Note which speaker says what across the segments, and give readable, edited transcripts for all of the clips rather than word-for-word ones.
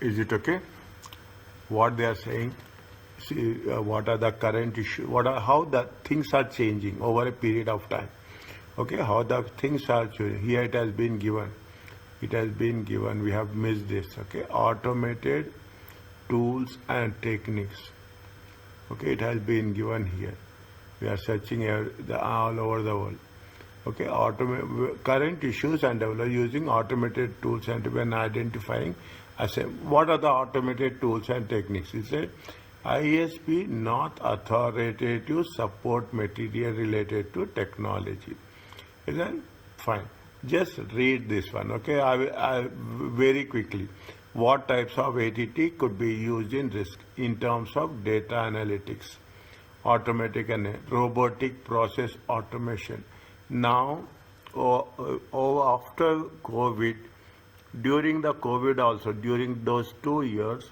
Speaker 1: Is it okay? What they are saying? See, what are the current issues? How the things are changing over a period of time? Okay, how the things are changing. Here it has been given. It has been given. We have missed this. Okay, automated tools and techniques. Okay, it has been given here. We are searching all over the world. Okay, current issues and using automated tools and when identifying what are the automated tools and techniques. It said ISP not authoritative support material related to technology. Is that fine? Just read this one. Okay, I very quickly. What types of ATT could be used in risk in terms of data analytics, automatic and robotic process automation. Now, after COVID, during the COVID also, during those 2 years,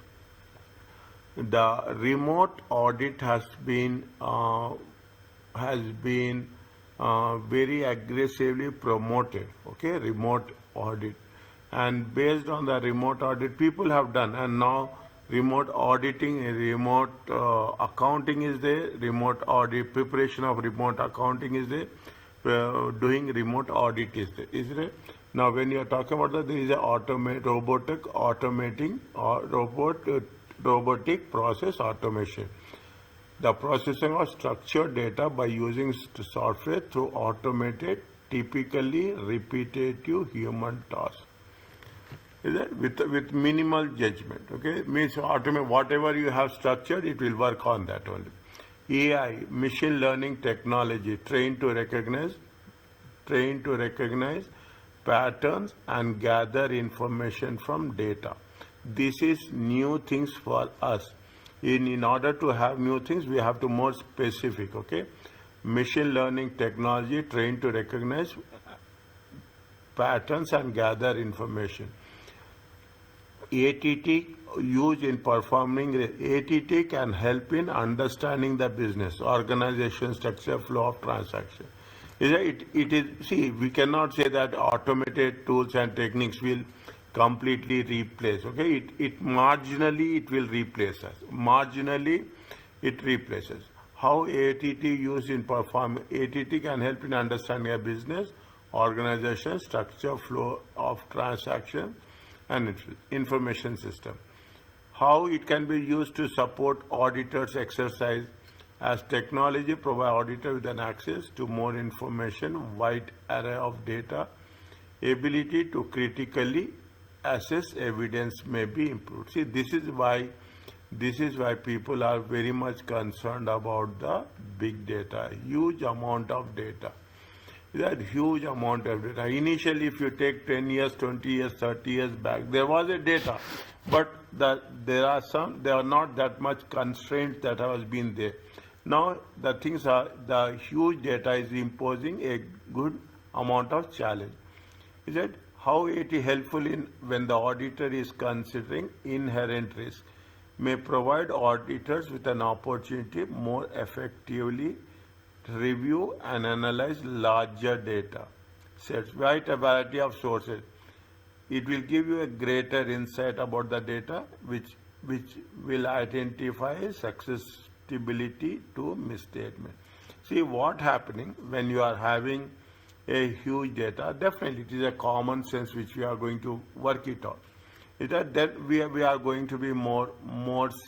Speaker 1: the remote audit has been very aggressively promoted. Okay, remote audit, and based on the remote audit, people have done, and now remote auditing, remote accounting is there, remote audit preparation of remote accounting is there. Doing remote audit is there. Now, when you are talking about that, there is a robotic process automation. The processing of structured data by using software through automated, typically repetitive human tasks. Is that with minimal judgment? Okay, means automate whatever you have structured, it will work on that only. AI, machine learning technology, trained to recognize patterns and gather information from data. This is new things for us. In order to have new things, we have to more specific. Okay, machine learning technology trained to recognize patterns and gather information. ATT used in performing. ATT can help in understanding the business, organization, structure, flow of transaction. It is, see, we cannot say that automated tools and techniques will completely replace. Okay, it marginally it will replace us. Marginally it replaces. How ATT used in performing. ATT can help in understanding a business, organization, structure, flow of transaction, and information system. How it can be used to support auditors' exercise, as technology provides auditor with an access to more information, wide array of data, ability to critically assess evidence may be improved. See, this is why people are very much concerned about the big data, huge amount of data. That huge amount of data. Initially, if you take 10 years, 20 years, 30 years back, there was a data, but there are not that much constraints that has been there. Now the huge data is imposing a good amount of challenge. Is that how it is helpful in when the auditor is considering inherent risk, may provide auditors with an opportunity more effectively review and analyze larger data sets, right? A variety of sources. It will give you a greater insight about the data, which will identify susceptibility to misstatement. See what happening when you are having a huge data. Definitely, it is a common sense which we are going to work it out. Is that we are going to be more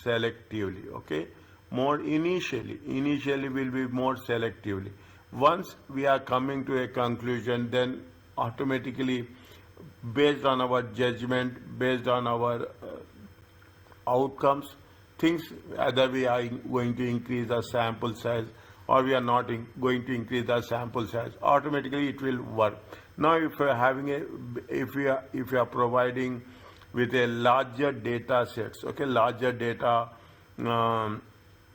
Speaker 1: selectively. Okay. More initially will be more selectively. Once we are coming to a conclusion, then automatically, based on our judgment, based on our outcomes, things, either we are going to increase the sample size or we are not going to increase the sample size, automatically it will work. Now, if we are having if we are providing with a larger data sets, okay, larger data.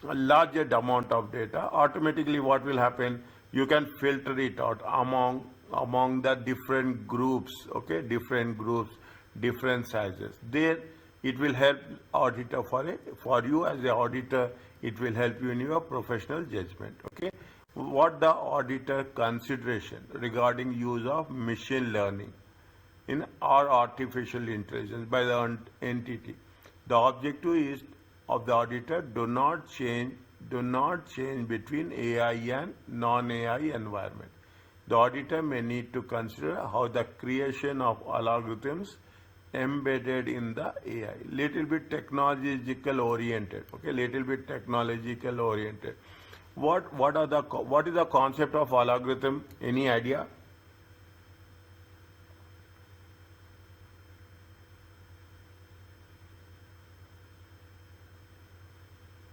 Speaker 1: A larger amount of data, automatically what will happen, you can filter it out among the different groups, okay, different groups, different sizes. There it will help auditor for you as the auditor, it will help you in your professional judgment. Okay, what the auditor consideration regarding use of machine learning in or artificial intelligence by the entity. The objective is of the auditor do not change between AI and non-AI environment. The auditor may need to consider how the creation of algorithms embedded in the AI, little bit technological oriented, okay, little bit technological oriented. What is the concept of algorithm? Any idea?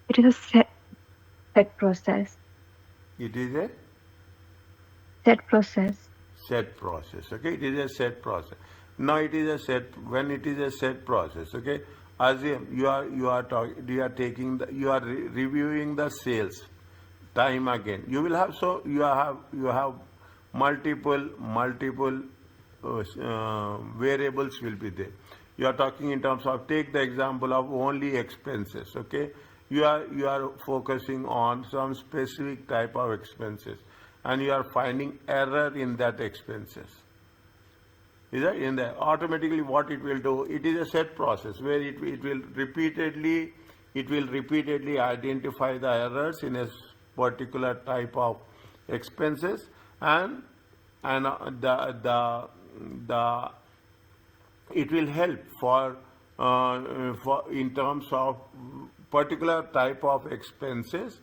Speaker 2: It is a set process.
Speaker 1: It is a
Speaker 2: Set process.
Speaker 1: set process, okay, it is a set process. Now it is a set, when it is a set process, okay, assume you are taking the, you are reviewing the sales time again. You will have, so you have multiple variables will be there. You are talking in terms of, take the example of only expenses, okay. You are focusing on some specific type of expenses and you are finding error in that expenses. Is that in the automatically what it will do? It is a set process where it will repeatedly identify the errors in a particular type of expenses and the it will help for in terms of particular type of expenses.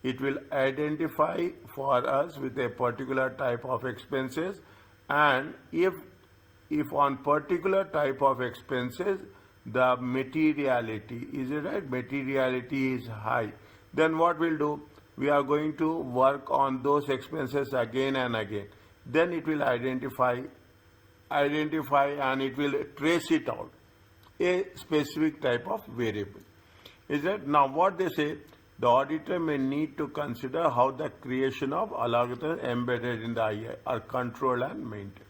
Speaker 1: It will identify for us with a particular type of expenses, and if on particular type of expenses the materiality is right, materiality is high, then what we'll do? We are going to work on those expenses again and again. Then it will identify and it will trace it out, a specific type of variable. Is that now what they say? The auditor may need to consider how the creation of algorithms embedded in the AI are controlled and maintained.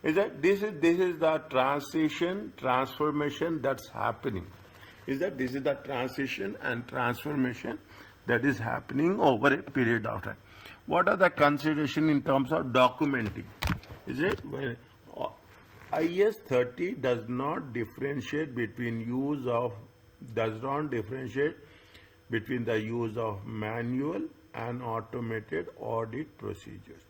Speaker 1: Is that this is the transformation that's happening. Is that this is the transition and transformation that is happening over a period of time. What are the consideration in terms of documenting? Is it IS 30 does not differentiate between the use of manual and automated audit procedures.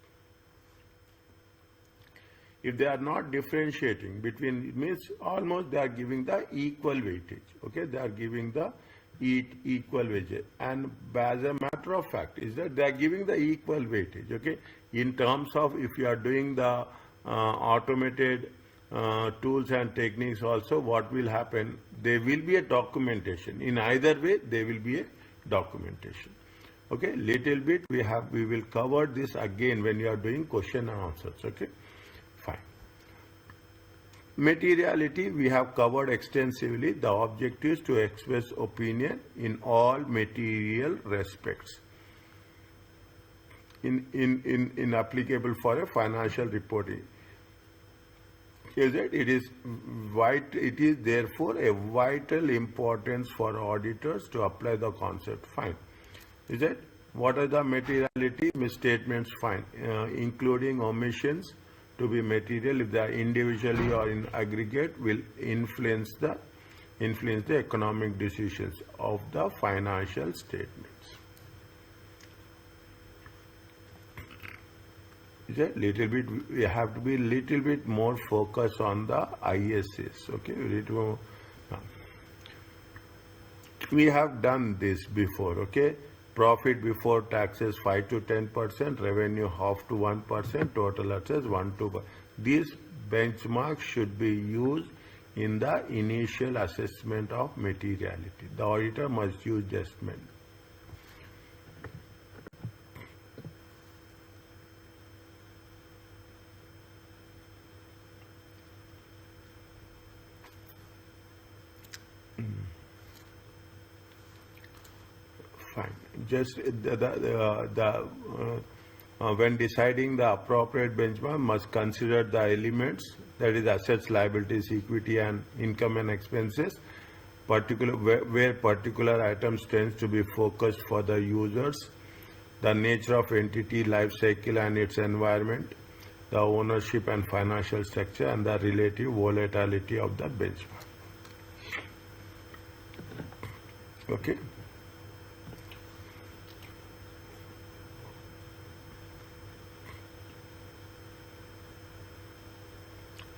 Speaker 1: If they are not differentiating between, it means almost they are giving the equal weightage. Okay, they are giving the equal weightage, and as a matter of fact, is that they are giving the equal weightage. Okay, in terms of if you are doing the automated tools and techniques also, what will happen? There will be a documentation. In either way, there will be a documentation. Okay, little bit we will cover this again when you are doing question and answers. Okay, fine. Materiality we have covered extensively. The objective is to express opinion in all material respects in applicable for a financial reporting. Is that it is therefore a vital importance for auditors to apply the concept. Fine. Is it? What are the materiality misstatements? Fine. Including omissions to be material if they are individually or in aggregate will influence the economic decisions of the financial statements. Is a little bit, we have to be little bit more focused on the ISS. Okay, we have done this before. Okay, profit before taxes 5 to 10%, revenue half to 1%, total assets 1 to 2%. These benchmarks should be used in the initial assessment of materiality. The auditor must use judgment. Fine. Just when deciding the appropriate benchmark, must consider the elements, that is assets, liabilities, equity, and income and expenses. Where particular items tends to be focused for the users, the nature of entity, life cycle, and its environment, the ownership and financial structure, and the relative volatility of the benchmark. Okay.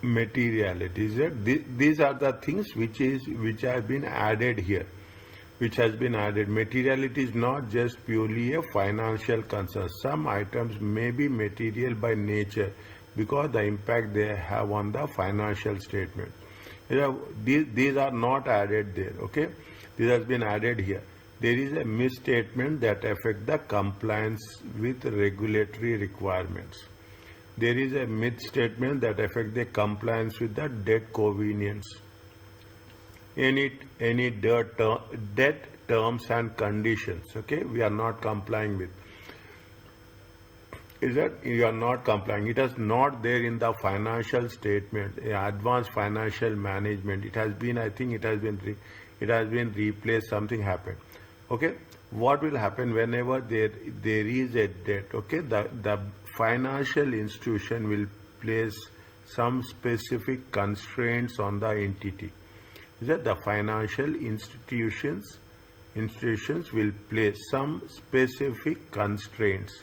Speaker 1: Materiality is that these are the things which have been added here, which has been added. Materiality is not just purely a financial concern. Some items may be material by nature because the impact they have on the financial statement. These are not added there. Okay, this has been added here. There is a misstatement that affect the compliance with regulatory requirements. There is a misstatement that affect the compliance with the debt covenants. Any debt terms and conditions, okay, we are not complying with. Is that you are not complying? It is not there in the financial statement, advanced financial management. It has been, I think, it has been replaced. Something happened. Okay, what will happen whenever there is a debt? Okay, the financial institution will place some specific constraints on the entity. Is that the financial institutions will place some specific constraints.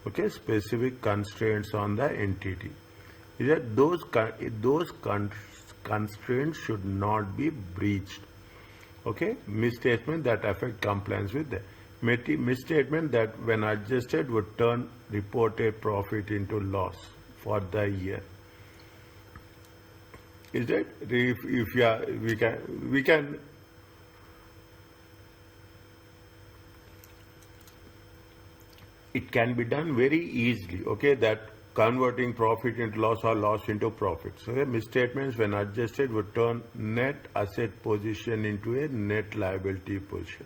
Speaker 1: Okay, specific constraints on the entity. Is that those constraints should not be breached. Okay, misstatement that affect compliance with the misstatement that when adjusted would turn reported profit into loss for the year. Is that if you are, we can it can be done very easily. Okay, that converting profit into loss or loss into profit. So the misstatements when adjusted would turn net asset position into a net liability position.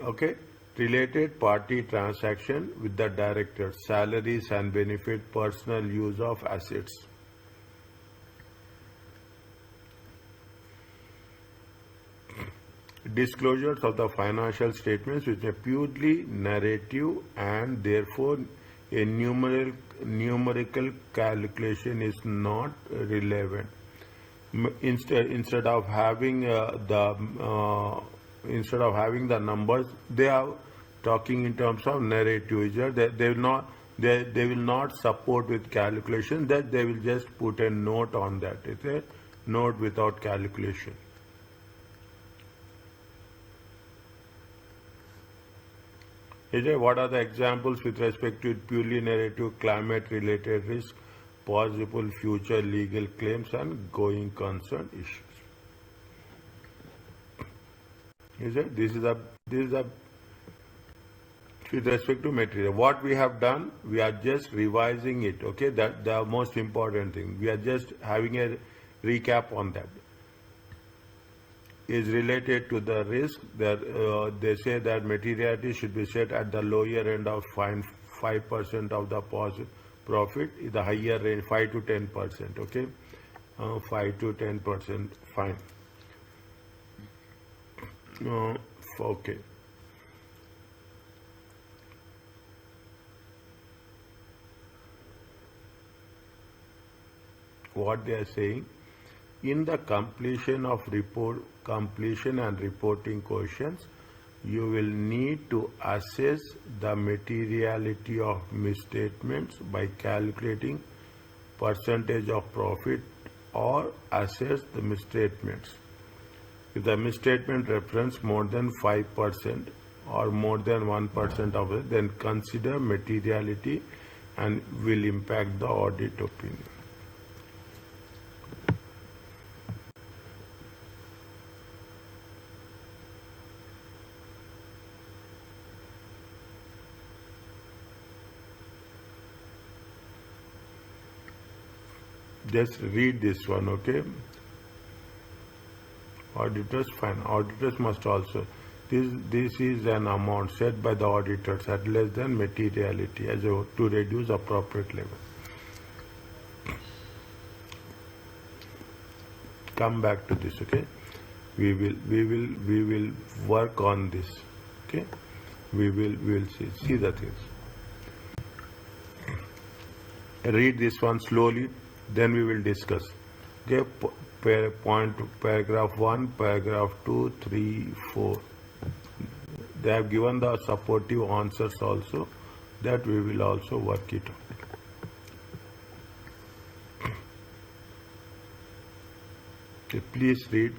Speaker 1: Okay, related party transaction with the director, salaries and benefit, personal use of assets. Disclosures of the financial statements which are purely narrative and therefore a numerical calculation is not relevant. Instead of having the numbers, they are talking in terms of narrative. They will not support with calculation. That they will just put a note on that. It's a note without calculation. What are the examples with respect to purely narrative, climate-related risk, possible future legal claims, and going concern issues? This is the with respect to material. What we have done, we are just revising it. Okay, that the most important thing. We are just having a recap on that. Is related to the risk that they say that materiality should be set at the lower end of 5% of the profit, the higher range 5 to 10%. Okay, 5 to 10%. Fine. Okay. What they are saying, in the completion and reporting questions, you will need to assess the materiality of misstatements by calculating percentage of profit or assess the misstatements. If the misstatement represents more than 5% or more than 1% of it, then consider materiality and will impact the audit opinion. Just read this one, okay? Auditors, fine. Auditors must also. This is an amount set by the auditors at less than materiality as to reduce appropriate level. Come back to this, okay? We will work on this, okay? We will see the things. Read this one slowly. Then we will discuss. Okay, paragraph 1, paragraph 2, 3, 4. They have given the supportive answers also, that we will also work it out. Okay, please read.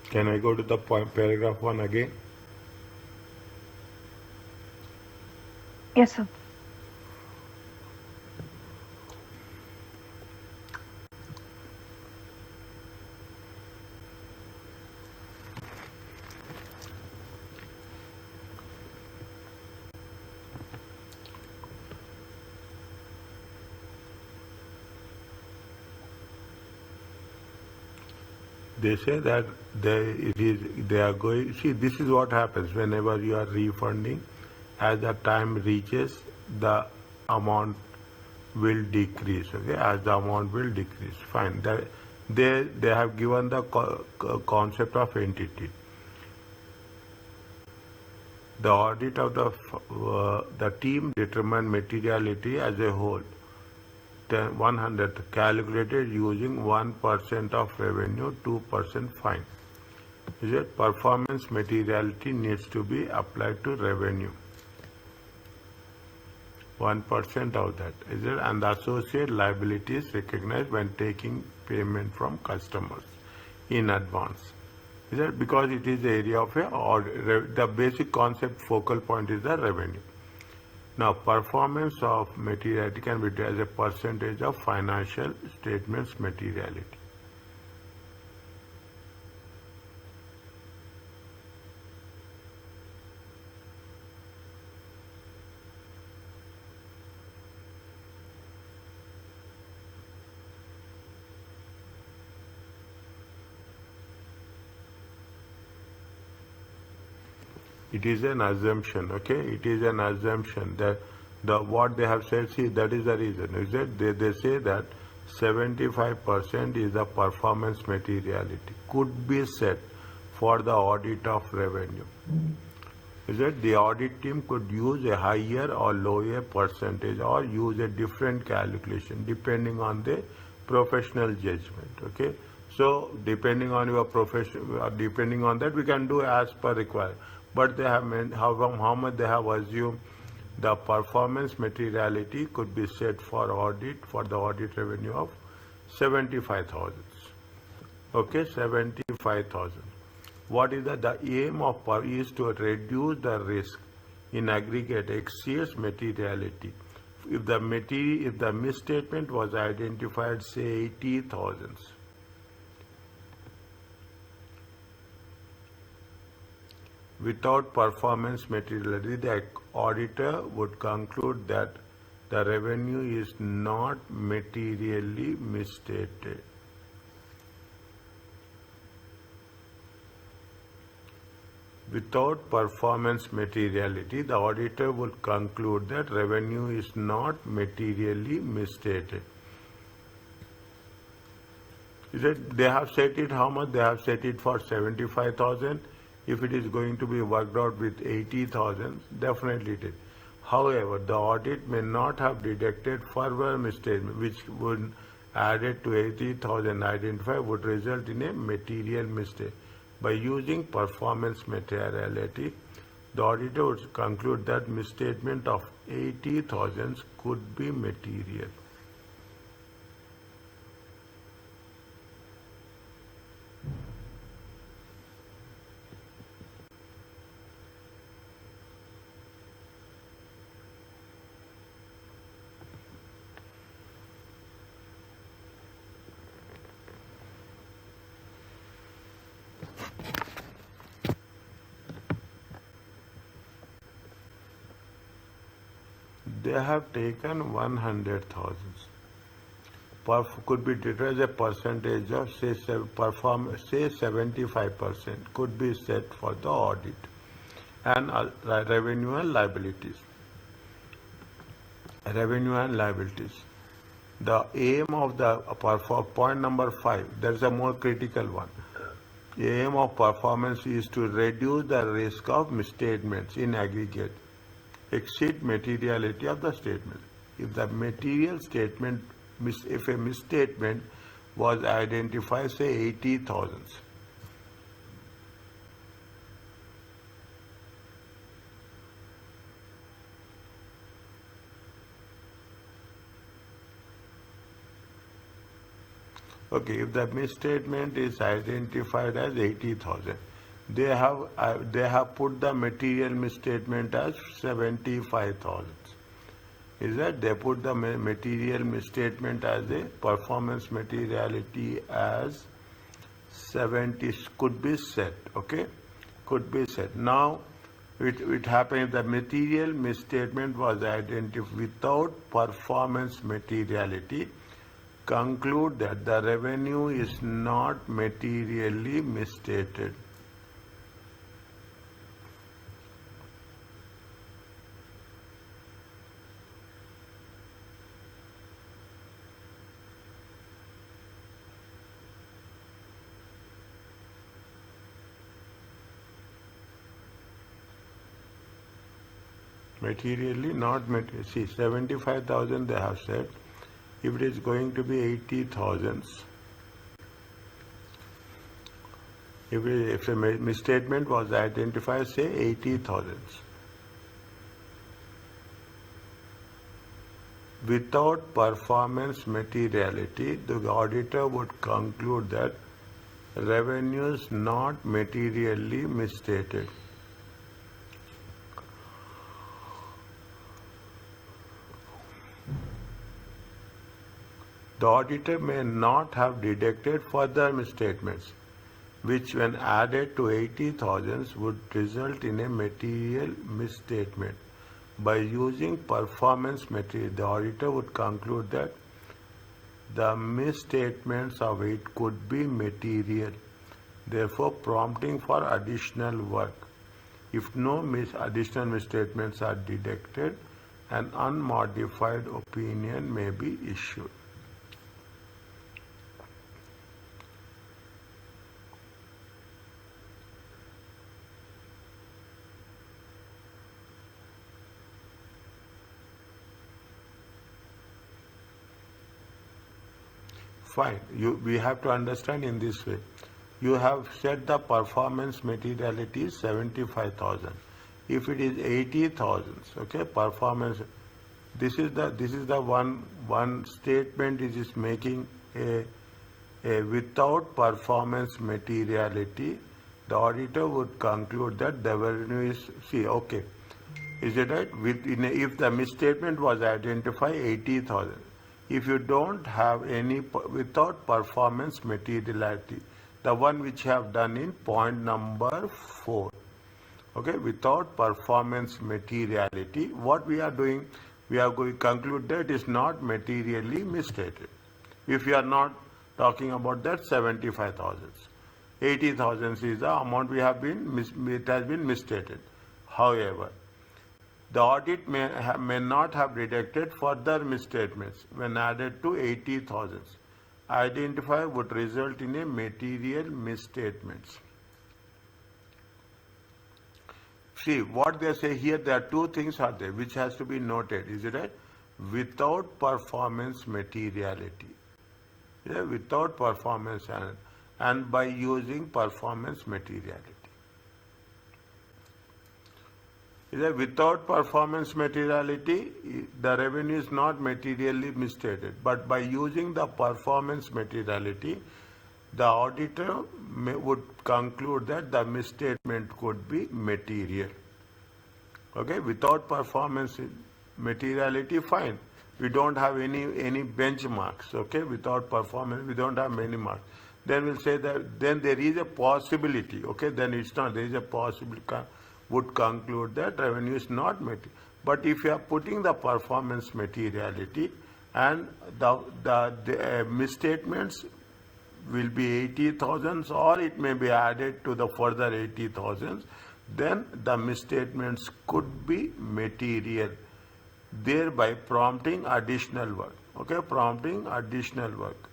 Speaker 1: Can I go to the paragraph 1 again?
Speaker 2: Yes, sir.
Speaker 1: They say that they are going, see, this is what happens whenever you are refunding. As the time reaches, the amount will decrease, okay, as the amount will decrease. Fine. They have given the concept of entity. The audit of the team determined materiality as a whole. 100 calculated using 1% of revenue, 2% fine. Is it performance materiality needs to be applied to revenue? 1% of that, is it? And the associate liabilities recognized when taking payment from customers in advance. Is it? Because it is the area of the basic concept focal point is the revenue. Now, performance of materiality can be as a percentage of financial statements materiality. It is an assumption, okay? It is an assumption that what they have said, see, that is the reason, is that they say that 75% is the performance materiality, could be set for the audit of revenue. is that the audit team could use a higher or lower percentage or use a different calculation depending on the professional judgment. Okay, so depending on your profession, depending on that, we can do as per required. But they have meant how much they have assumed the performance materiality could be set for audit for the audit revenue of 75,000. Okay, 75,000. What is the aim of is to reduce the risk in aggregate exceeds materiality. If the misstatement was identified, say 80,000, without performance materiality, the auditor would conclude that the revenue is not materially misstated. Without performance materiality, the auditor would conclude that revenue is not materially misstated. Is it, they have set it, how much? They have set it for 75,000. If it is going to be worked out with 80,000, definitely it is. However, the audit may not have detected further misstatement, which would added to 80,000 identified would result in a material mistake. By using performance materiality, the auditor would conclude that misstatement of 80,000 could be material. They have taken 100,000. Could be treated as a percentage of say 75% could be set for the audit and revenue and liabilities. Revenue and liabilities. The aim of the point number 5, there is a more critical one. The aim of performance is to reduce the risk of misstatements in aggregate exceed materiality of the statement. If the material statement, if a misstatement was identified, say 80,000, okay, if the misstatement is identified as 80,000, they have put the material misstatement as 75,000. Is that they put the material misstatement as a performance materiality as 70 could be set. Okay, could be set. Now it happened the material misstatement was identified without performance materiality. Conclude that the revenue is not materially misstated. Materially not material. See, 75,000 they have said. If it is going to be 80,000, if a misstatement was identified, say 80,000, without performance materiality, the auditor would conclude that revenue is not materially misstated. The auditor may not have detected further misstatements, which when added to 80,000 would result in a material misstatement. By using performance material, the auditor would conclude that the misstatements of it could be material, therefore prompting for additional work. If no additional misstatements are detected, an unmodified opinion may be issued. fine. We have to understand in this way. You have set the performance materiality is 75,000. If it is 80,000, okay, performance. This is the one statement it is making a without performance materiality. The auditor would conclude that the revenue is okay. Is it right? If the misstatement was identified 80,000, if you don't have any without performance materiality, the one which you have done in point number 4, okay, without performance materiality, what we are doing, we are going to conclude that it is not materially misstated. If you are not talking about that 75,000, 80,000 is the amount it has been misstated. However, the audit may not have detected further misstatements when added to 80,000. Identify would result in a material misstatements. See, what they say here, there are two things are there which has to be noted. Is it right? Without performance materiality. Yeah, without performance and by using performance materiality. Without performance materiality, the revenue is not materially misstated. But by using the performance materiality, the auditor would conclude that the misstatement could be material. Okay, without performance materiality, fine. We don't have any benchmarks. Okay, without performance, we don't have many marks. Then we'll say that then there is a possibility. Okay, then it's not. There is a possibility. Would conclude that revenue is not material. But if you are putting the performance materiality and the misstatements will be 80,000 or it may be added to the further 80,000, then the misstatements could be material, thereby prompting additional work. Okay, prompting additional work.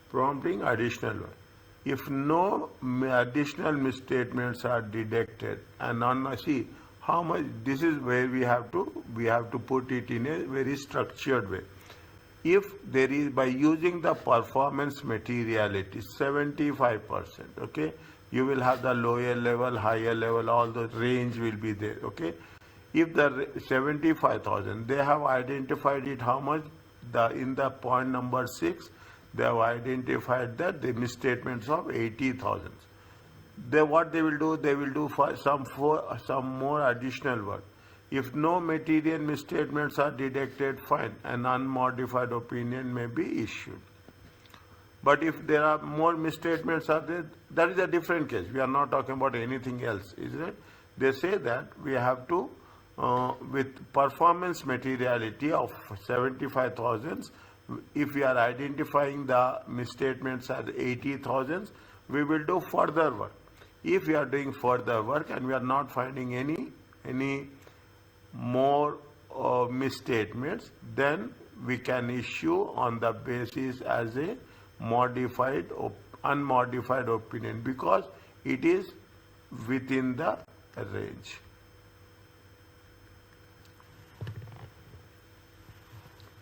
Speaker 1: Prompting additional work. If no additional misstatements are detected, and see how much, this is where we have to put it in a very structured way. If there is, by using the performance materiality 75%, okay, you will have the lower level, higher level, all the range will be there. Okay, if the 75,000, they have identified it how much, in the point number 6. They have identified that the misstatements of 80,000. What they will do? They will do for some more additional work. If no material misstatements are detected, fine, an unmodified opinion may be issued. But if there are more misstatements are there, that is a different case. We are not talking about anything else, is it? They say that we have to, with performance materiality of 75,000, if we are identifying the misstatements as 80,000, we will do further work. If we are doing further work and we are not finding any more misstatements, then we can issue on the basis as a unmodified opinion, because it is within the range.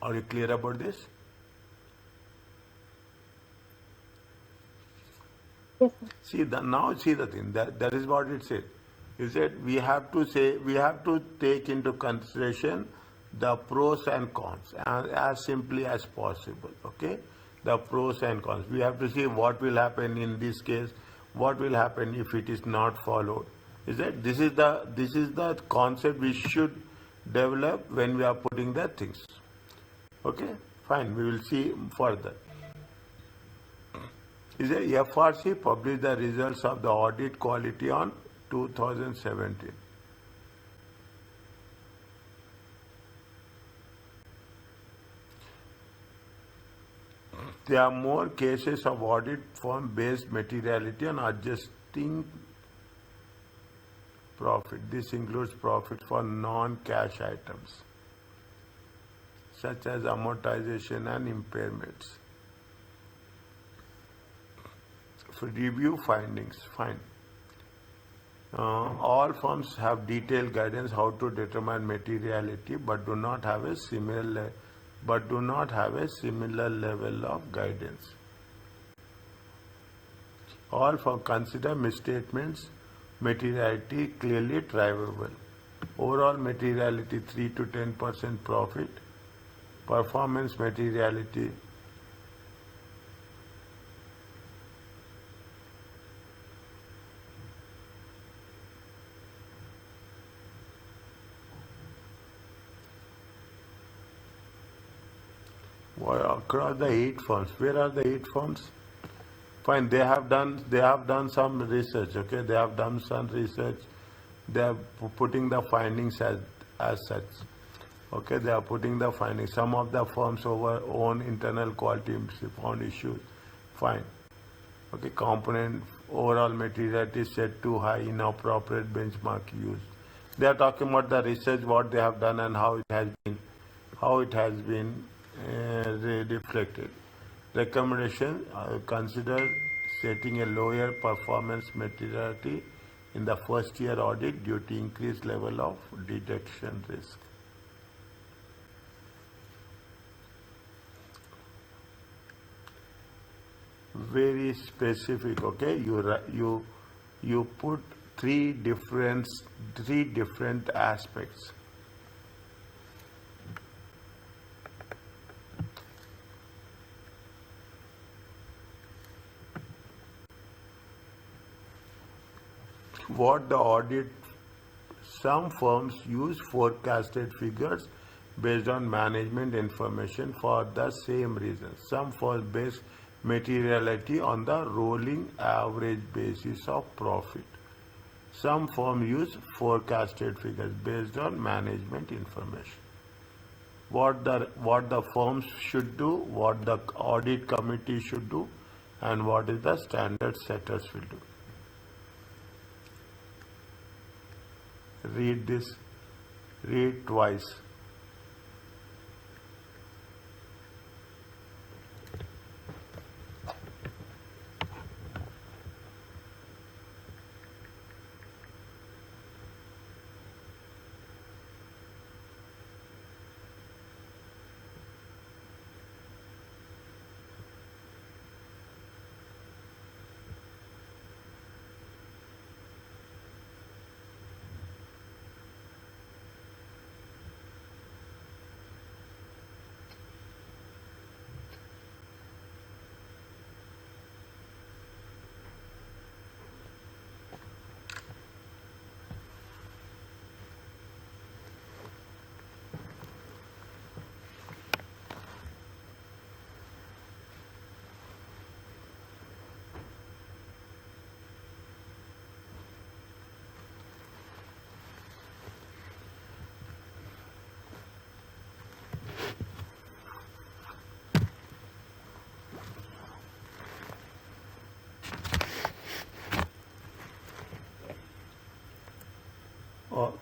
Speaker 1: Are you clear about this?
Speaker 2: Yes, sir.
Speaker 1: See the thing that is what it said. It said we have to take into consideration the pros and cons as simply as possible. Okay, the pros and cons. We have to see what will happen in this case, what will happen if it is not followed. Is that this is the concept we should develop when we are putting the things. Okay, fine. We will see further. Is a FRC published the results of the audit quality on 2017. There are more cases of audit firm based materiality and adjusting profit. This includes profit for non-cash items such as amortization and impairments. So review findings. Fine. All firms have detailed guidance how to determine materiality, but do not have a similar but do not have a similar level of guidance. All for consider misstatements, materiality clearly drivable. Overall materiality 3 to 10% profit, performance materiality across the 8 firms. Where are the 8 firms? Fine, they have done some research, okay? They have done some research. They are putting the findings as such. Okay, they are putting the findings. Some of the firms over own internal quality found issues. Fine. Okay, component overall materiality is set too high, inappropriate benchmark used. They are talking about the research, what they have done and how it has been reflected. Recommendation, consider setting a lower performance materiality in the first year audit due to increased level of detection risk. Very specific, okay? You put three different aspects. What the audit, some firms use forecasted figures based on management information for the same reason. Some firms base materiality on the rolling average basis of profit. Some firms use forecasted figures based on management information. What the firms should do, what the audit committee should do, and what is the standard setters will do. Read this, read twice.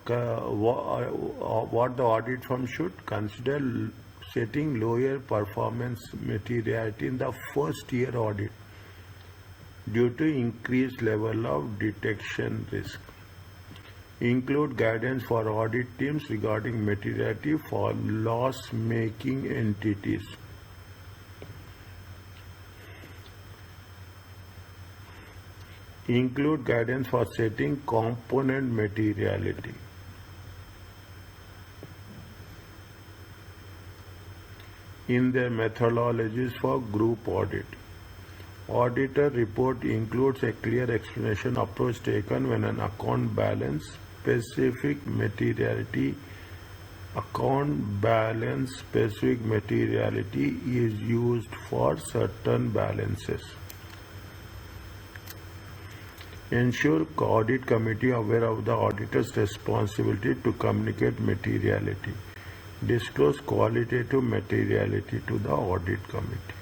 Speaker 1: What the audit firm should consider setting lower performance materiality in the first year audit due to increased level of detection risk. Include guidance for audit teams regarding materiality for loss-making entities. Include guidance for setting component materiality. In their methodologies for group audit. Auditor report includes a clear explanation approach taken when an account balance specific materiality is used for certain balances. Ensure audit committee aware of the auditor's responsibility to communicate materiality. Disclose qualitative materiality to the audit committee.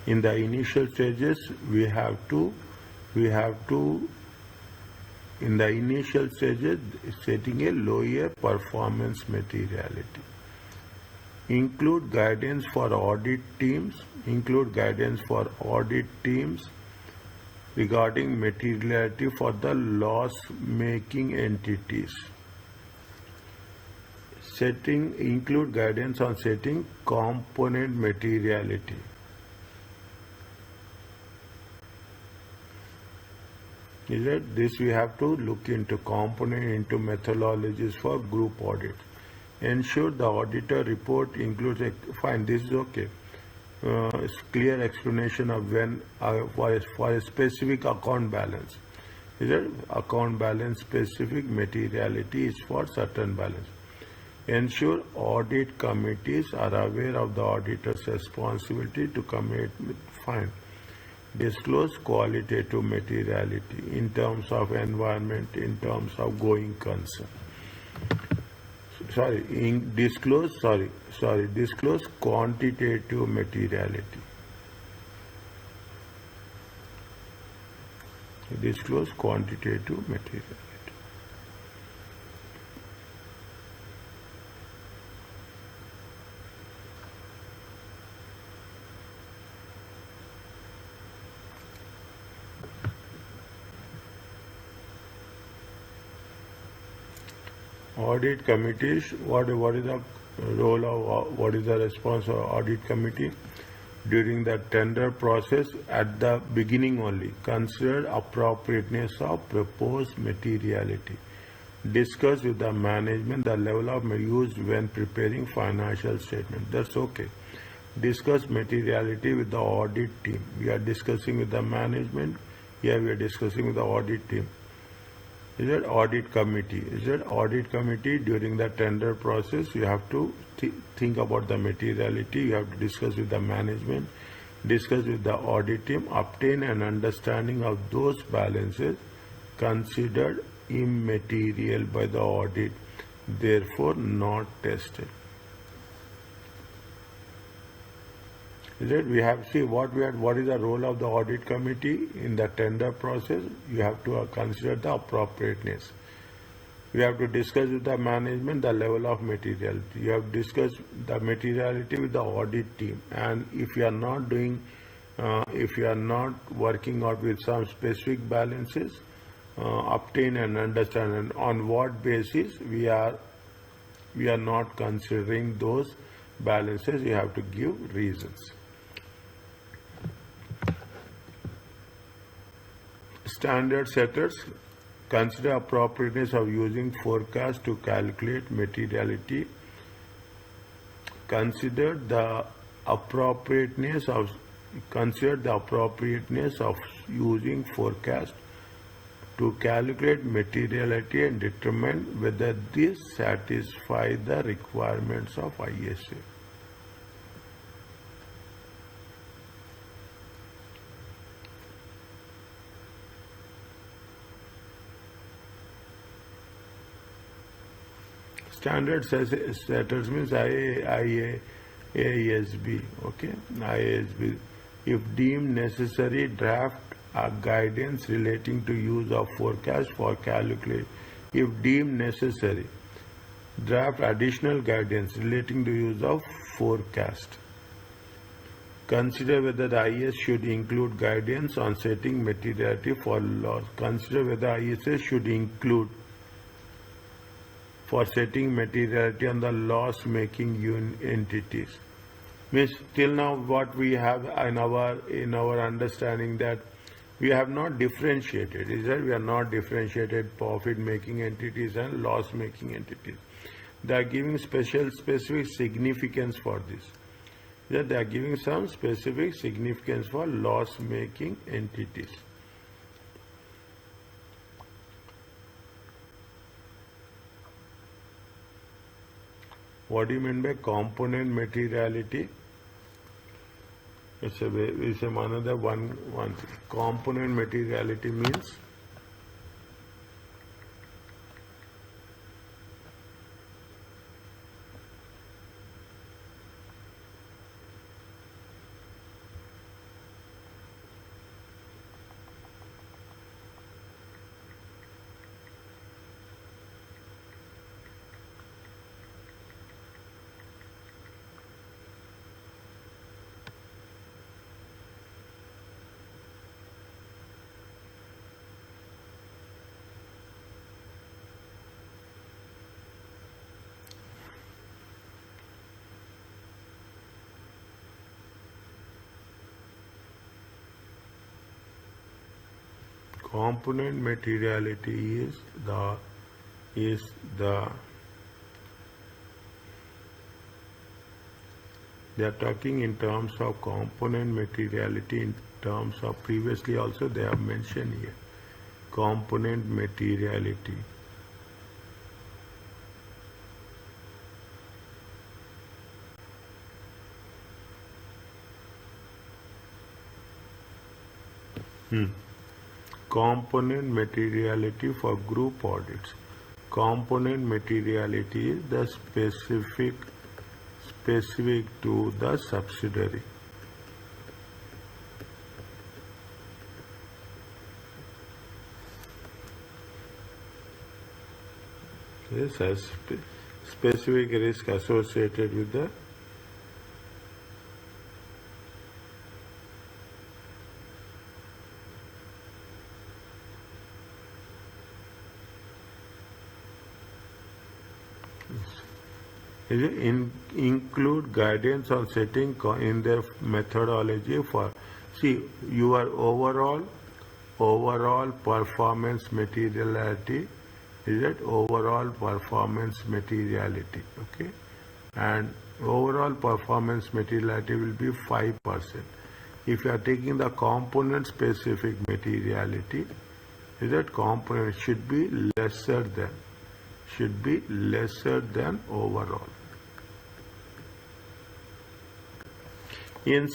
Speaker 1: In the initial stages, we have to we have to, in the initial stages, setting a lower performance materiality. Include guidance for audit teams. Regarding materiality for the loss-making entities. Include guidance on setting component materiality. Is it? This we have to look into methodologies for group audit. Ensure the auditor report includes fine, this is okay. Clear explanation of when for a specific account balance. Is it? Account balance specific materiality is for certain balance. Ensure audit committees are aware of the auditor's responsibility to commit fine. Disclose qualitative materiality in terms of environment, in terms of going concern. Disclose quantitative materiality. Disclose quantitative materiality. Audit committees, what is the role of, what is the response of audit committee? During the tender process, at the beginning only, consider appropriateness of proposed materiality. Discuss with the management the level of use when preparing financial statement. That's okay. Discuss materiality with the audit team. We are discussing with the management. Here we are discussing with the audit team. Is it audit committee? During the tender process, you have to think about the materiality. You have to discuss with the management, discuss with the audit team, obtain an understanding of those balances considered immaterial by the audit, therefore not tested. We have see what is the role of the audit committee in the tender process. You have to consider the appropriateness. You have to discuss with the management the level of materiality. You have to discuss the materiality with the audit team. And if you are not working out with some specific balances, obtain and understand on what basis we are not considering those balances. You have to give reasons. Standard setters, consider appropriateness of using forecast to calculate materiality. Consider the appropriateness of using forecast to calculate materiality and determine whether this satisfies the requirements of ISA. Standard setters means IASB, okay? IASB. If deemed necessary, draft a guidance relating to use of forecast for calculate. If deemed necessary, draft additional guidance relating to use of forecast. Consider whether the IS should include guidance on setting materiality for loss. Consider whether ISA should include for setting materiality on the loss-making entities. Means till now what we have in our understanding that we have not differentiated. Is that we are not differentiated profit-making entities and loss-making entities. They are giving specific significance for this. That they are giving some specific significance for loss-making entities. What do you mean by component materiality? It's another one. Component materiality means component materiality is the they are talking in terms of component materiality in terms of previously also they have mentioned here component materiality. Component materiality for group audits. Component materiality is the specific to the subsidiary. This has specific risk associated with the include guidance on setting in their methodology for your overall performance materiality is it overall performance materiality, okay, and overall performance materiality will be 5%. If you are taking the component specific materiality, is that component should be lesser than overall. In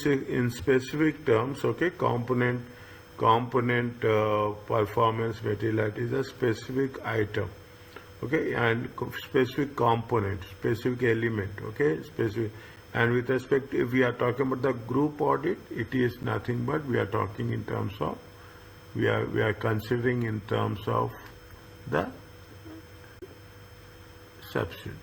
Speaker 1: specific terms, okay, component performance materiality is a specific item, okay, and specific component, specific element, okay, specific. And with respect, if we are talking about the group audit, it is nothing but we are talking in terms of we are considering in terms of the subsidiary.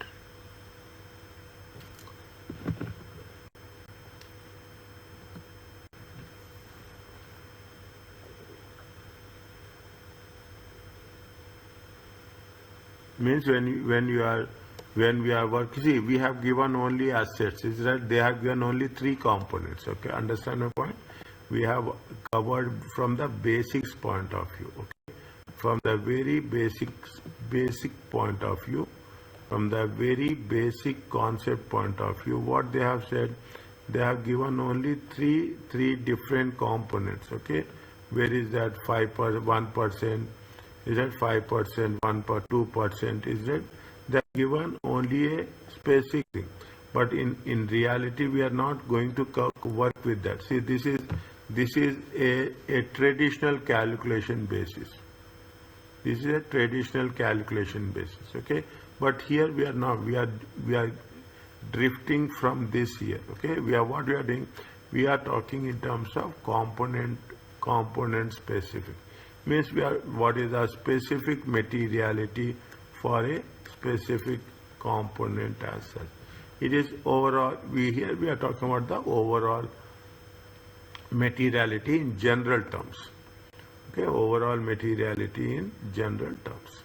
Speaker 1: Means when we are working, see, we have given only assets. Is that they have given only 3 components. Okay, understand my point? We have covered from the basics point of view. Okay, from the very basic point of view, from the very basic concept point of view, what they have said, they have given only three different components. Okay, where is that 5%, 1%? Is that 5%, 1%, 2%? Is that they are given only a specific thing? But in reality, we are not going to work with that. See, this is a traditional calculation basis. This is a traditional calculation basis. Okay, but here we are not. We are drifting from this here. Okay, what we are doing. We are talking in terms of component specific. Means what is a specific materiality for a specific component as such. It is overall. We are talking about the overall materiality in general terms. Okay, overall materiality in general terms.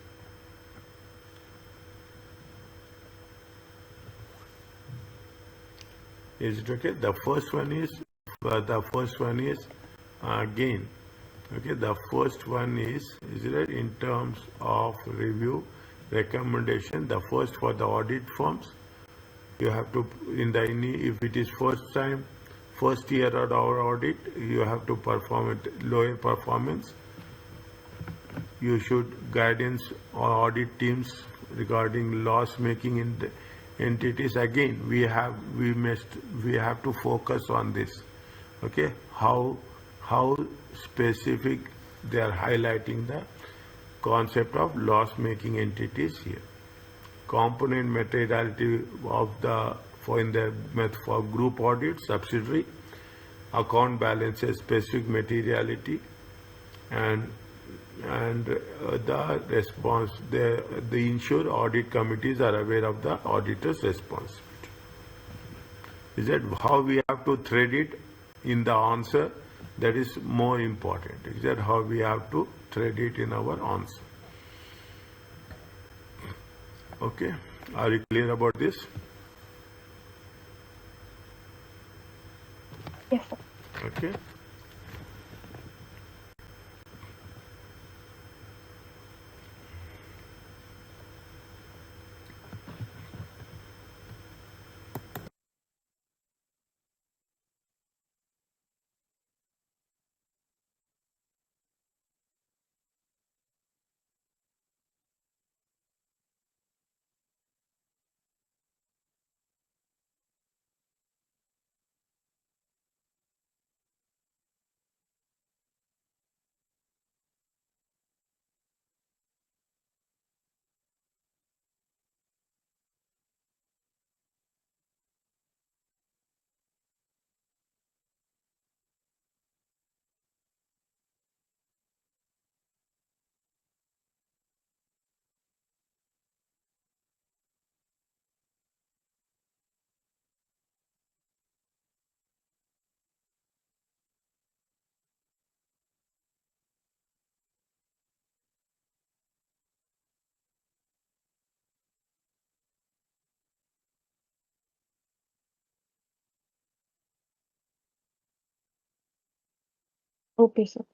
Speaker 1: Is it okay? The first one is gain. Okay, the first one is it in terms of review recommendation. The first for the audit firms, you have to if it is first year of our audit, you have to perform it lower performance. You should guidance or audit teams regarding loss making entities. Again, we have to focus on this. Okay, how specific they are highlighting the concept of loss making entities here. Component materiality of for group audit, subsidiary, account balances, specific materiality, and the response. The ensured audit committees are aware of the auditor's responsibility. Is that how we have to thread it in the answer? That is more important. Is that how we have to thread it in our answer? Okay, are you clear about this?
Speaker 2: Yes, sir.
Speaker 1: Okay.
Speaker 2: Okay, sir.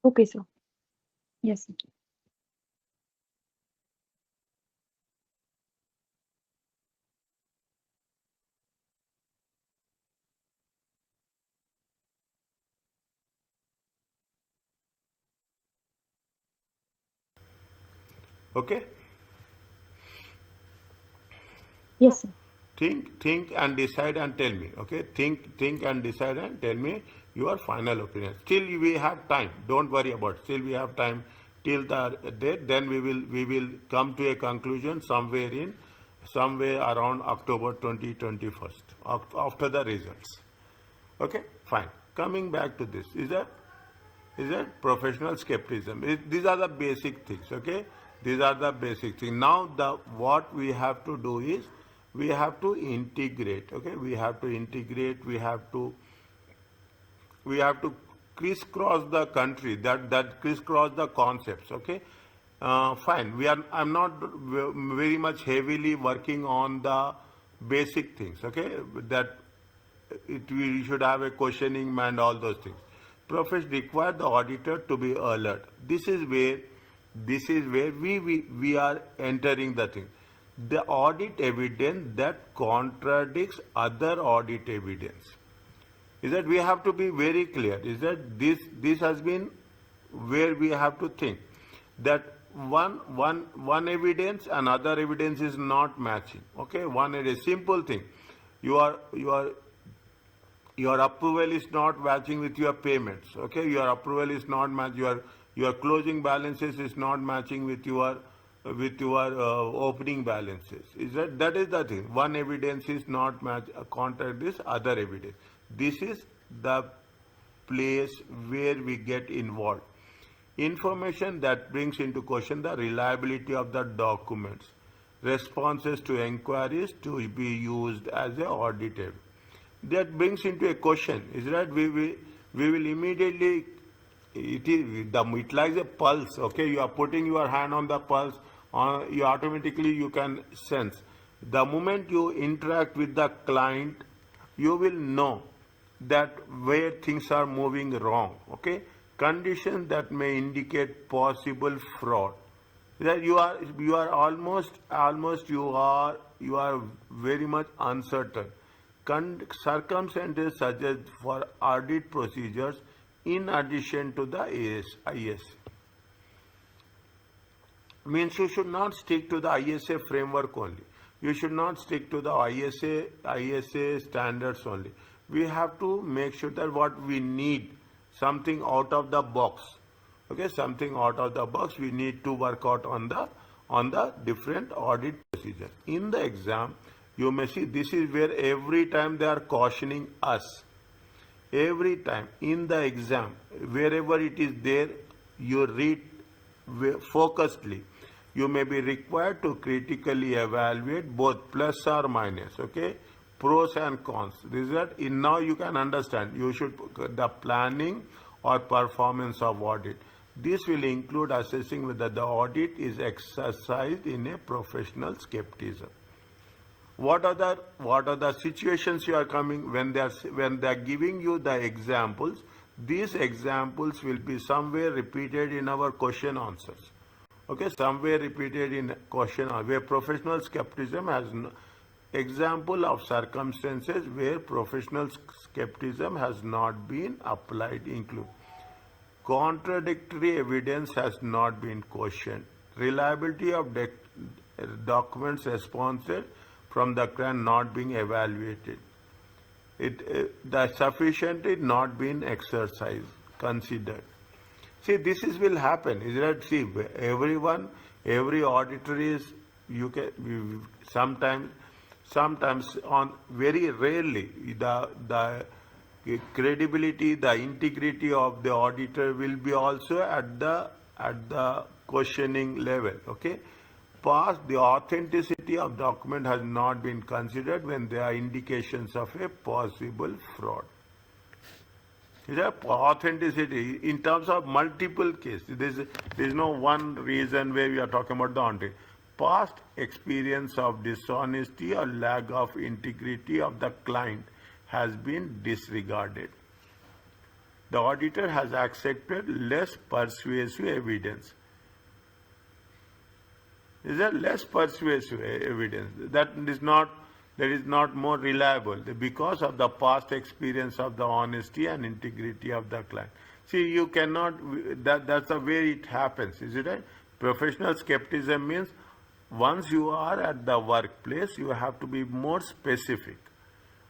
Speaker 2: Okay, sir. Yes, sir.
Speaker 1: Okay?
Speaker 2: Yes, sir.
Speaker 1: Think and decide and tell me. Okay? Think and decide and tell me your final opinion. Still we have time. Don't worry about it. Still we have time till the date. Then we will come to a conclusion somewhere around October 2021, after the results. Okay? Fine. Coming back to this, is that professional skepticism? These are the basic things. Okay, these are the basic things. Now the what we have to do is we have to integrate. Okay, we have to integrate. We have to crisscross the country, that crisscross the concepts. Okay, fine. I'm not very much heavily working on the basic things. Okay, that we should have a questioning and all those things. Profession require the auditor to be alert. This is where we are entering the thing. The audit evidence that contradicts other audit evidence, is that we have to be very clear, is that this has been where we have to think that one evidence and other evidence is not matching. Okay, one is a simple thing. Your approval is not matching with your payments. Okay, your approval is not match, your closing balances is not matching with your opening balances. That is the thing. One evidence is not match contract this other evidence. This is the place where we get involved. Information that brings into question the reliability of the documents, responses to inquiries to be used as a audited. That brings into a question, is that we will immediately, it like a pulse, okay? You are putting your hand on the pulse, you automatically you can sense. The moment you interact with the client, you will know that where things are moving wrong, okay? Conditions that may indicate possible fraud. That you are almost you are very much uncertain. Circumstances suggest for audit procedures in addition to the ISA. Means you should not stick to the ISA framework only. You should not stick to the ISA standards only. We have to make sure that what we need, something out of the box. Okay, something out of the box, we need to work out on the different audit procedures. In the exam, you may see this is where every time they are cautioning us. Every time in the exam, wherever it is there, you read focusedly. You may be required to critically evaluate both plus or minus, okay, pros and cons. Result, now you can understand, you should, the planning or performance of audit. This will include assessing whether the audit is exercised in a professional skepticism. What are the situations you are coming when they are giving you the examples? These examples will be somewhere repeated in our question answers. Okay, somewhere repeated in question where professional skepticism has example of circumstances where professional skepticism has not been applied include. Contradictory evidence has not been questioned. Reliability of documents responses from the client not being evaluated. The sufficiently not been exercised, considered. See, this will happen. Is that, see, every auditor is, you can, sometimes on, very rarely, the credibility, the integrity of the auditor will be also at the questioning level, okay? Past, the authenticity of document has not been considered when there are indications of a possible fraud. Authenticity in terms of multiple cases. There is no one reason where we are talking about the audit. Past experience of dishonesty or lack of integrity of the client has been disregarded. The auditor has accepted less persuasive evidence. Is there less persuasive evidence that is not more reliable because of the past experience of the honesty and integrity of the client? See, you cannot, that's the way it happens, is it right? Professional skepticism means once you are at the workplace, you have to be more specific.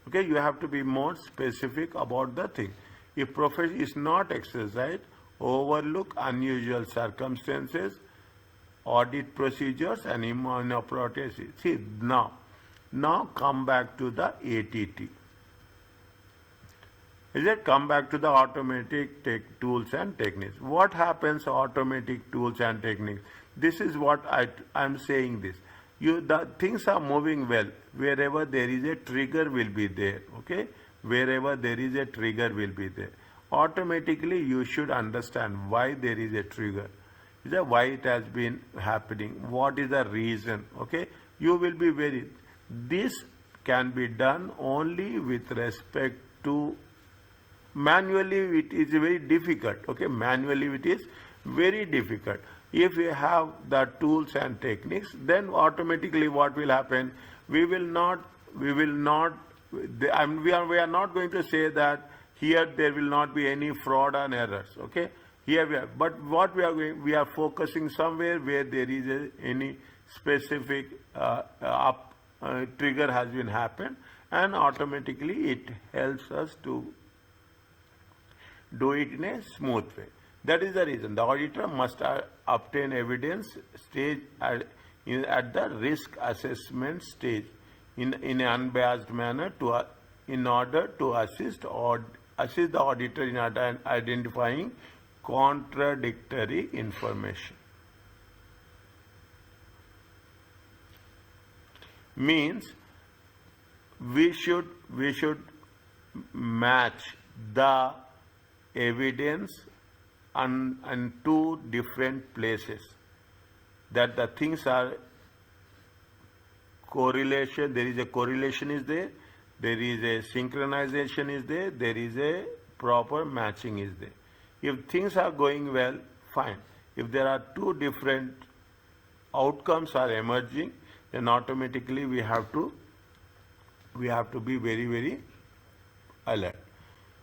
Speaker 1: Okay, you have to be more specific about the thing. If profession is not exercised, overlook unusual circumstances, audit procedures and immunoprocesses. See, now come back to the ATT. Is it come back to the automatic tools and techniques? What happens automatic tools and techniques? This is what I'm saying this. The things are moving well. Wherever there is a trigger will be there, okay? Wherever there is a trigger will be there. Automatically you should understand why there is a trigger. Is that why it has been happening? What is the reason? Okay? You will be this can be done only with respect to, manually it is very difficult. Okay? Manually it is very difficult. If you have the tools and techniques, then automatically what will happen? We are not going to say that here there will not be any fraud and errors. Okay? Here but what we are focusing somewhere where there is any specific trigger has been happened, and automatically it helps us to do it in a smooth way. That is the reason the auditor must obtain evidence stage at the risk assessment stage in an unbiased manner in order to assist the auditor in identifying contradictory information. Means we should match the evidence on two different places, that the things are correlation, there is a correlation is there is a synchronization is there is a proper matching is there. If things are going well, fine. If there are two different outcomes are emerging, then automatically we have to be very, very alert.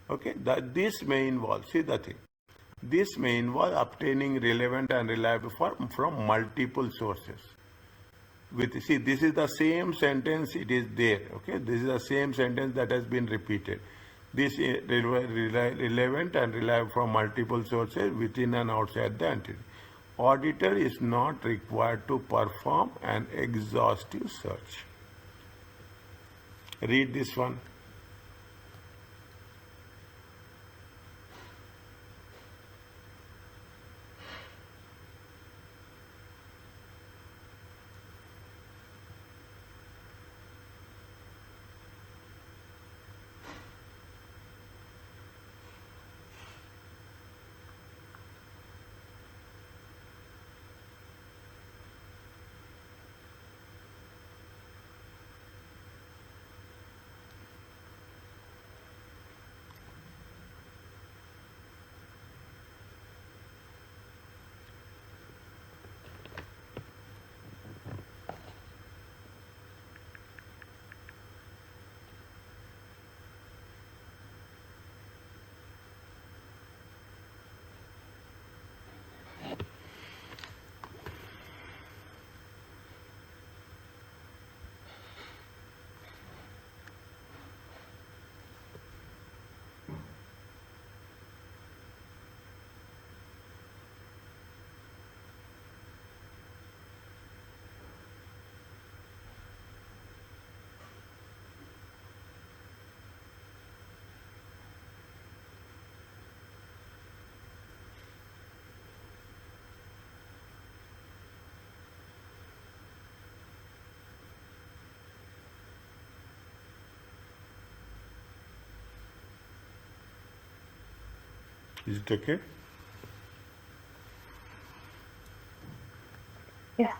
Speaker 1: Okay, this may involve, see the thing, this may involve obtaining relevant and reliable from multiple sources. See, this is the same sentence, it is there. Okay, this is the same sentence that has been repeated. This is relevant and reliable from multiple sources within and outside the entity. Auditor is not required to perform an exhaustive search. Read this one. Is it okay?
Speaker 2: Yes.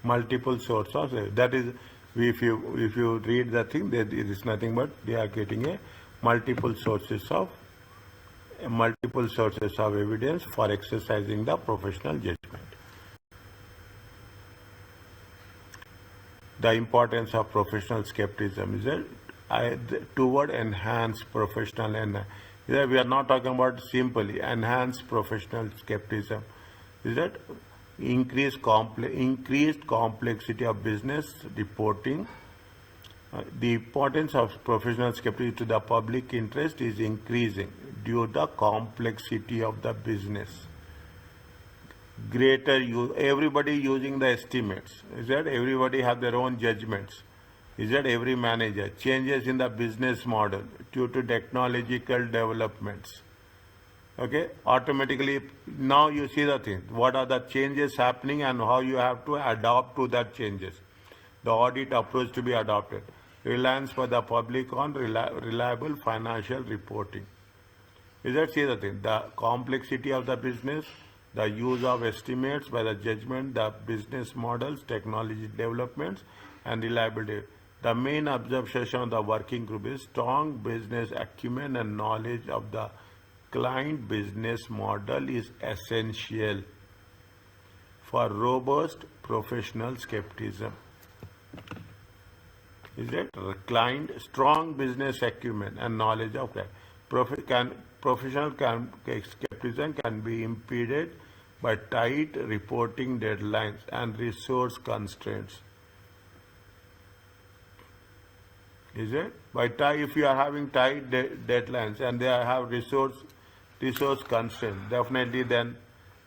Speaker 1: Multiple sources. That is, if you read the thing, there is nothing but they are getting a multiple sources of evidence for exercising the professional judgment. The importance of professional skepticism is that toward enhanced professional and we are not talking about simply enhanced professional skepticism. Is that increased complexity of business reporting? The importance of professional skepticism to the public interest is increasing due to the complexity of the business. Greater use, everybody using the estimates. Is that everybody have their own judgments? Is that every manager? Changes in the business model due to technological developments. Okay, automatically now you see the thing. What are the changes happening and how you have to adapt to that changes. The audit approach to be adopted. Reliance for the public on reliable financial reporting. Is that, see the thing, the complexity of the business, the use of estimates by the judgment, the business models, technology developments, and reliability. The main observation of the working group is strong business acumen and knowledge of the client business model is essential for robust professional skepticism. Is it? Client, strong business acumen and knowledge of that. Professional skepticism can be impeded by tight reporting deadlines and resource constraints. Is it? If you are having tight deadlines and they have resource constraints, definitely then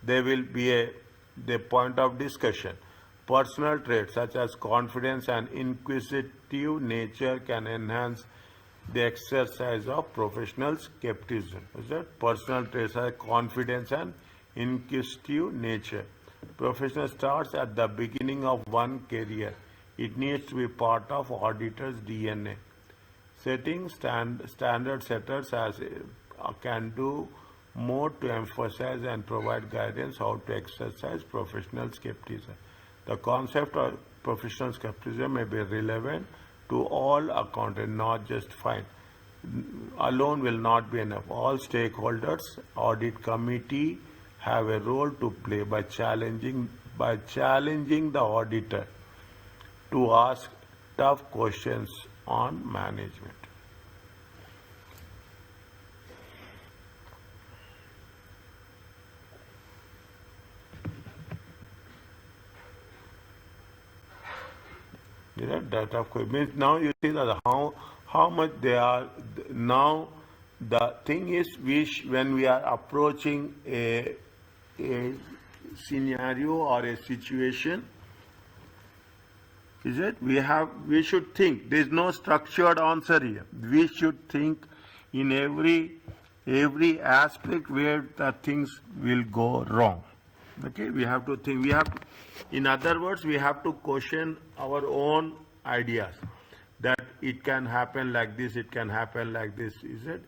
Speaker 1: there will be the point of discussion. Personal traits such as confidence and inquisitive nature can enhance the exercise of professional skepticism. Is that personal traits are confidence and inquisitive nature. Professional starts at the beginning of one career. It needs to be part of auditor's DNA. Setting standard setters can do more to emphasize and provide guidance how to exercise professional skepticism. The concept of professional skepticism may be relevant to all accountants, not just fine. Alone will not be enough. All stakeholders, audit committee have a role to play by challenging the auditor to ask tough questions on management. Yeah, that of course means now you see that how much they are now. The thing is, when we are approaching a scenario or a situation, is it we should think. There is no structured answer here. We should think in every aspect where the things will go wrong. Okay, we have to think. In other words, we have to question our own ideas that it can happen like this, it can happen like this. Is it?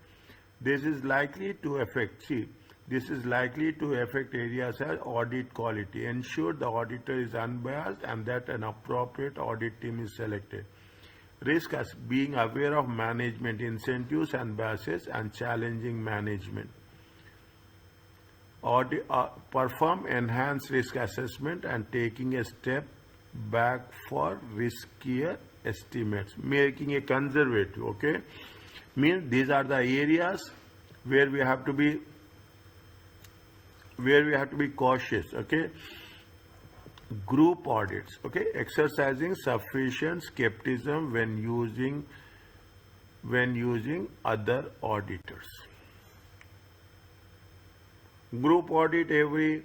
Speaker 1: This is likely to affect. See, this is likely to affect areas as audit quality. Ensure the auditor is unbiased and that an appropriate audit team is selected. Risk as being aware of management incentives and biases and challenging management. Perform enhanced risk assessment and taking a step back for riskier estimates, making a conservative. Okay, means these are the areas where we have to be cautious. Okay, group audits. Okay, exercising sufficient skepticism when using other auditors. Group audit, every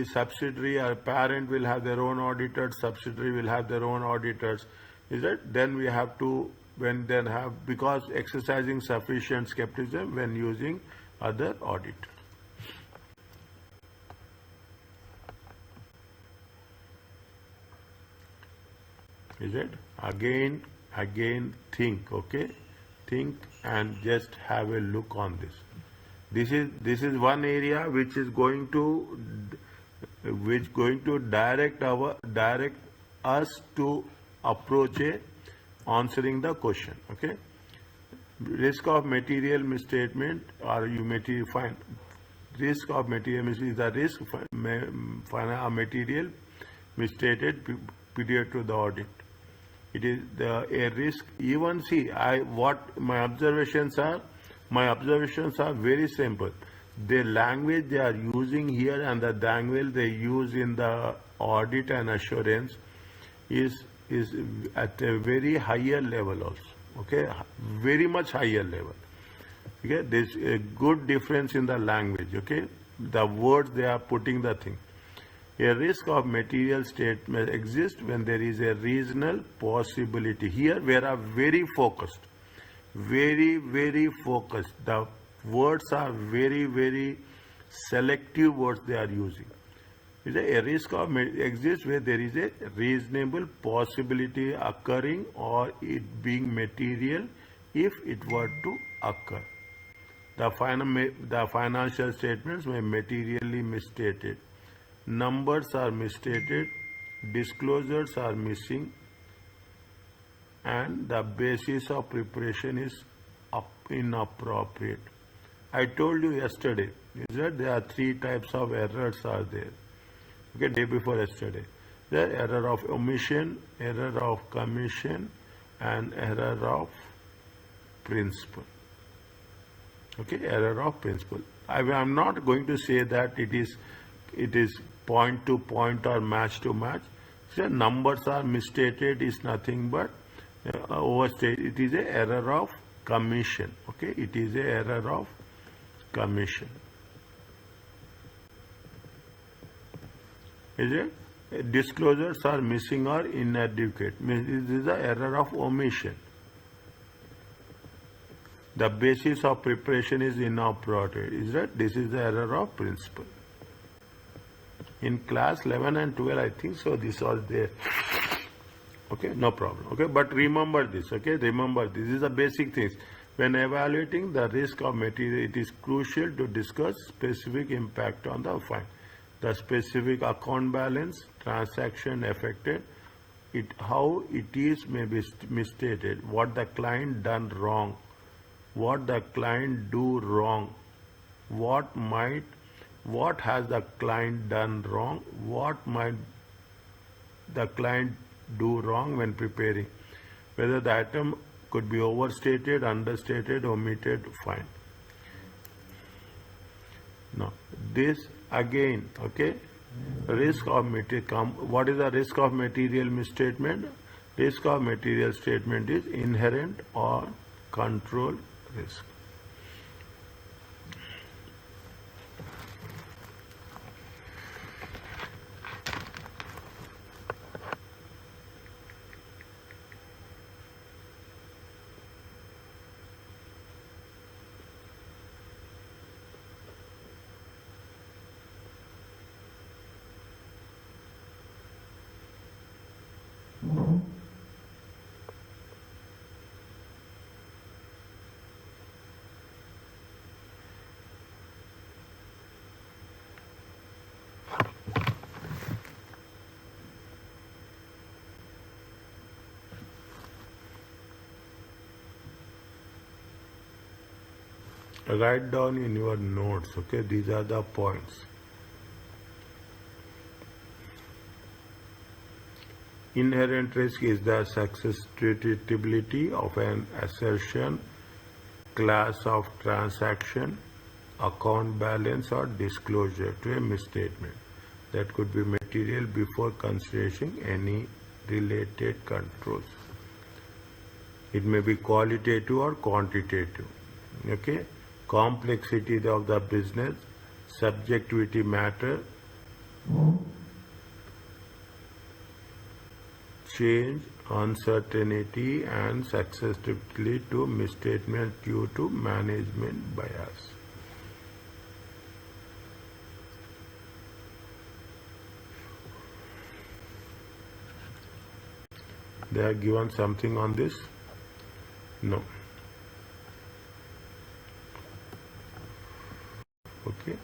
Speaker 1: subsidiary or parent will have their own auditors, subsidiary will have their own auditors. Is it? Then we have to because exercising sufficient skepticism when using other auditors. Is it? Again think. Okay, think and just have a look on this. This is one area which is going to direct us to approach answering the question. Okay, risk of material misstatement or fine. Risk of material misstatement is the risk material misstated period to the audit. It is a risk. Even see, my observations are very simple. The language they are using here and the language they use in the audit and assurance is at a very higher level also. Okay, very much higher level. Okay, there's a good difference in the language. Okay, the words they are putting the thing. A risk of material statement exists when there is a reasonable possibility. Here we are very focused. Very focused. The words are very selective words they are using. A risk of exists where there is a reasonable possibility occurring or it being material if it were to occur. The financial statements may materially misstated. Numbers are misstated. Disclosures are missing. And the basis of preparation is inappropriate. I told you yesterday, is that there are 3 types of errors are there. Okay, day before yesterday. The error of omission, error of commission, and error of principle. Okay, error of principle. I am not going to say that it is point to point or match to match. So numbers are misstated is nothing but overstated. It is a error of commission. Okay, it is a error of commission. Is it? Disclosures are missing or inadequate. This is the error of omission. The basis of preparation is inappropriate. Is that this is the error of principle? In class 11 and 12, I think so. This was there. Okay, no problem. Okay, but remember this. Okay, remember this is the basic things. When evaluating the risk of material, it is crucial to discuss specific impact on the fine. The specific account balance, transaction affected, how it is may be misstated, what the client done wrong, what the client do wrong, what has the client done wrong, what might the client do wrong when preparing, whether the item could be overstated, understated, omitted, fine. Now, this again, okay, risk of material, what is the risk of material misstatement? Risk of material statement is inherent or control risk. Write down in your notes, okay, these are the points. Inherent risk is the susceptibility of an assertion, class of transaction, account balance or disclosure to a misstatement that could be material before considering any related controls. It may be qualitative or quantitative. Okay? Complexity of the business, subjectivity matter, change, uncertainty and susceptibility to misstatement due to management bias. They are given something on this? No. Okay.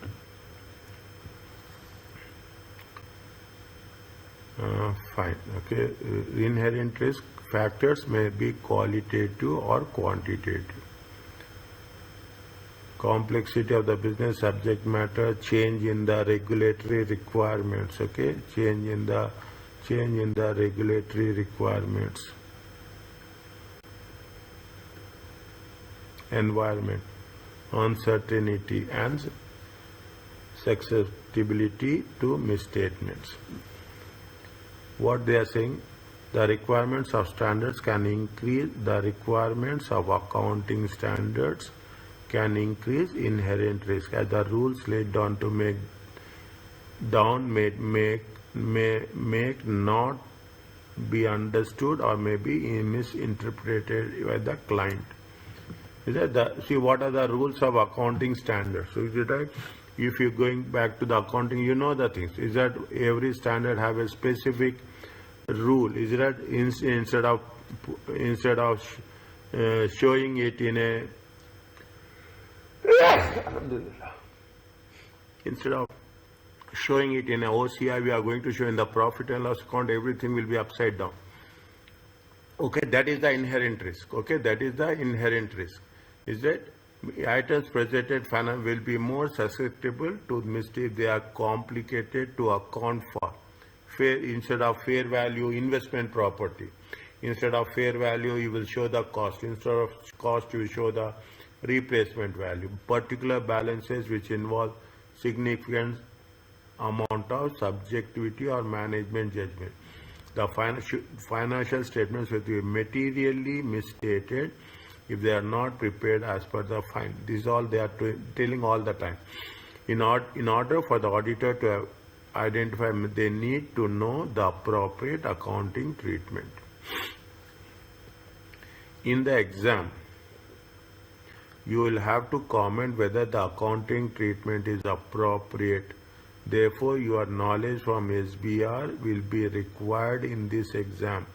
Speaker 1: Fine. Okay. Inherent risk factors may be qualitative or quantitative. Complexity of the business, subject matter, change in the regulatory requirements. Okay. Change in the regulatory requirements. Environment, uncertainty and susceptibility to misstatements. What they are saying, the requirements of standards can increase, the requirements of accounting standards can increase inherent risk, as the rules laid down to make not be understood or may be misinterpreted by the client. Is that see what are the rules of accounting standards? So is it right? If you're going back to the accounting, you know the things. Is that every standard have a specific rule? Is that instead of showing it in a instead of showing it in a OCI, we are going to show in the profit and loss account. Everything will be upside down. Okay, that is the inherent risk. Okay, that is the inherent risk. Is that items presented will be more susceptible to mistake. They are complicated to account for. Instead of fair value investment property, instead of fair value you will show the cost. Instead of cost you will show the replacement value. Particular balances which involve significant amount of subjectivity or management judgment. The financial statements will be materially misstated if they are not prepared as per the fine. This is all they are telling all the time. In order for the auditor to identify, they need to know the appropriate accounting treatment. In the exam, you will have to comment whether the accounting treatment is appropriate. Therefore, your knowledge from SBR will be required in this exam.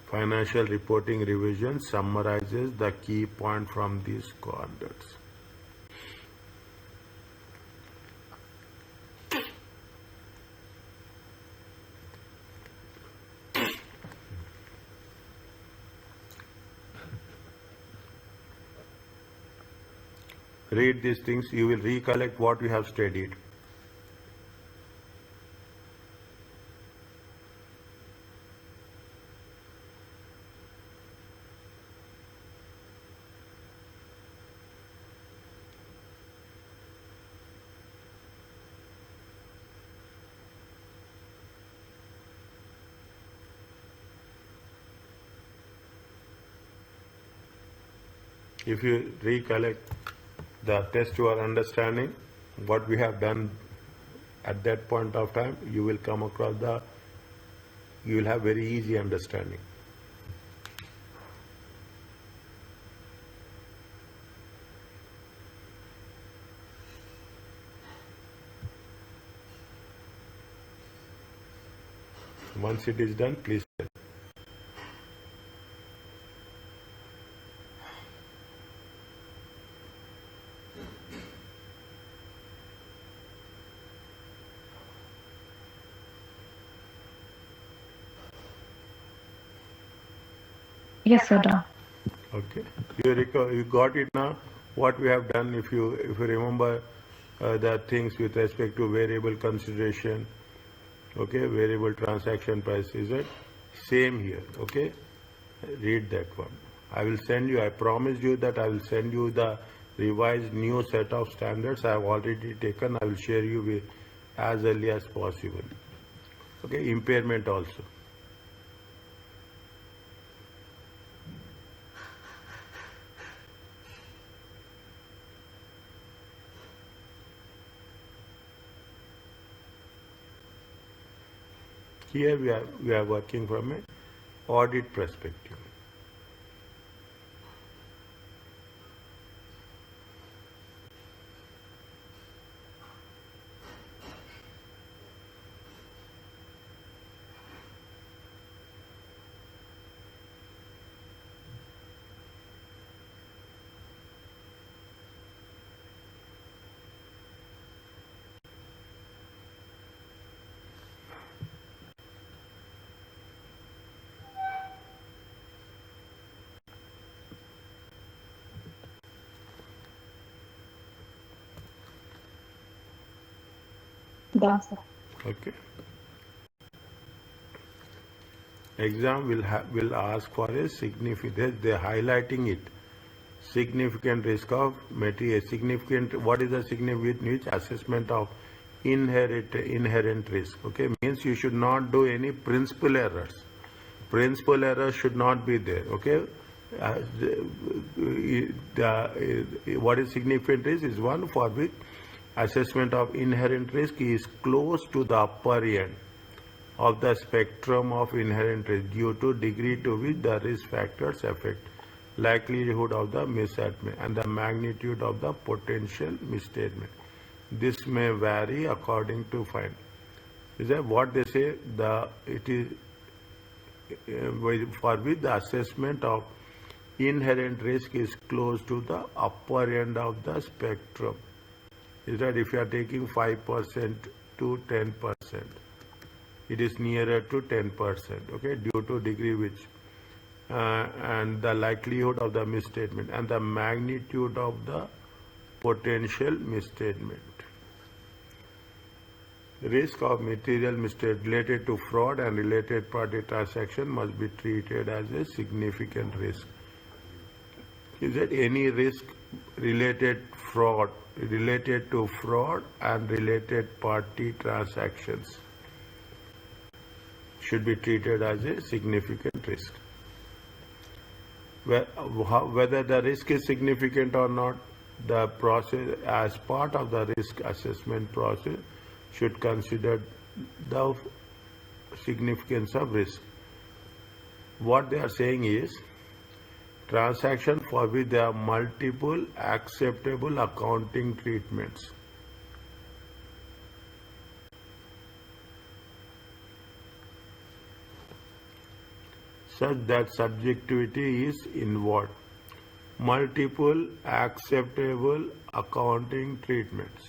Speaker 1: Financial reporting revision summarizes the key point from these standards. Read these things, you will recollect what you have studied. If you recollect the test your understanding, what we have done at that point of time, you will come across you will have very easy understanding. Once it is done, please tell.
Speaker 2: Yes, sir. Done.
Speaker 1: Okay, you got it now. What we have done, if you remember the things with respect to variable consideration, okay, variable transaction price, is it same here? Okay, read that one. I will send you. I promised you that I will send you the revised new set of standards. I have already taken. I will share you with as early as possible. Okay, impairment also. Here we are working from an audit perspective.
Speaker 2: Done, sir.
Speaker 1: Okay. Exam will ask for a significant. They are highlighting it. Significant risk of material. Significant. What is the significant which assessment of inherent risk? Okay, means you should not do any principal errors. Principal errors should not be there. Okay. What is significant risk is one for which assessment of inherent risk is close to the upper end of the spectrum of inherent risk due to degree to which the risk factors affect likelihood of the misstatement and the magnitude of the potential misstatement. This may vary according to find. Is that what they say? It is for which the assessment of inherent risk is close to the upper end of the spectrum. Is that if you are taking 5% to 10%, it is nearer to 10%, okay, due to degree which, and the likelihood of the misstatement and the magnitude of the potential misstatement. Risk of material misstatement related to fraud and related party transaction must be treated as a significant risk. Is there any risk related to fraud and related party transactions should be treated as a significant risk. Whether the risk is significant or not, the process as part of the risk assessment process should consider the significance of risk. What they are saying is transaction for which there are multiple acceptable accounting treatments. Such that subjectivity is involved. Multiple acceptable accounting treatments.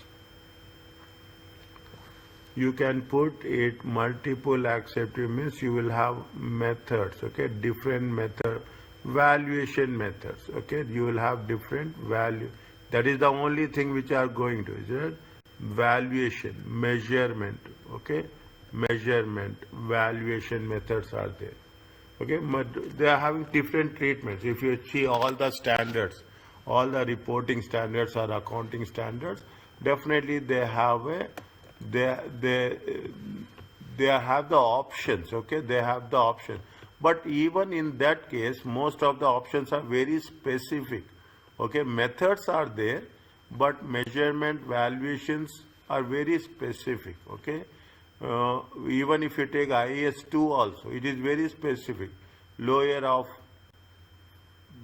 Speaker 1: You can put it multiple acceptable means you will have methods, okay, different method, valuation methods, okay, you will have different value. That is the only thing which are going to, is it? Valuation, measurement, okay, measurement, valuation methods are there. Okay, but they are having different treatments. If you see all the standards, all the reporting standards or accounting standards, definitely they have a they have the options. Okay, they have the option. But even in that case, most of the options are very specific. Okay, methods are there, but measurement valuations are very specific. Okay. Even if you take IAS 2 also, it is very specific. Lower of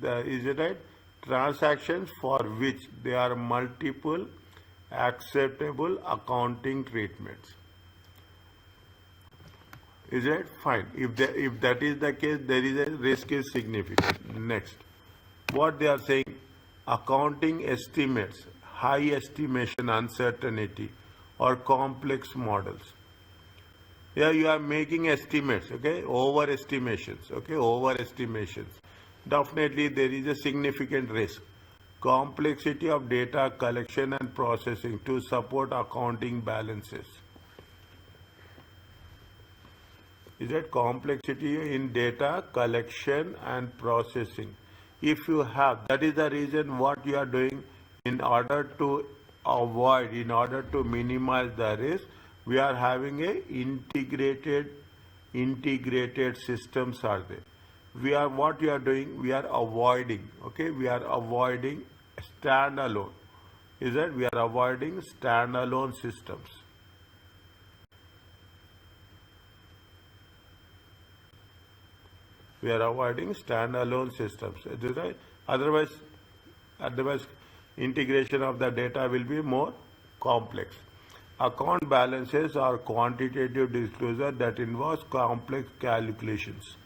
Speaker 1: the, is it right? Transactions for which there are multiple acceptable accounting treatments. Is it fine? If that is the case, there is a risk is significant. Next, what they are saying, accounting estimates, high estimation uncertainty, or complex models. Here you are making estimates, okay, overestimations, okay, overestimations. Definitely there is a significant risk. Complexity of data collection and processing to support accounting balances. Is that complexity in data collection and processing? If you have, that is the reason what you are doing in order to avoid, in order to minimize the risk, we are having a integrated systems are there. We are, what we are doing, we are avoiding, okay, we are avoiding standalone. Is that we are avoiding standalone systems. We are avoiding standalone systems. Is that, otherwise integration of the data will be more complex. Account balances are quantitative disclosure that involves complex calculations.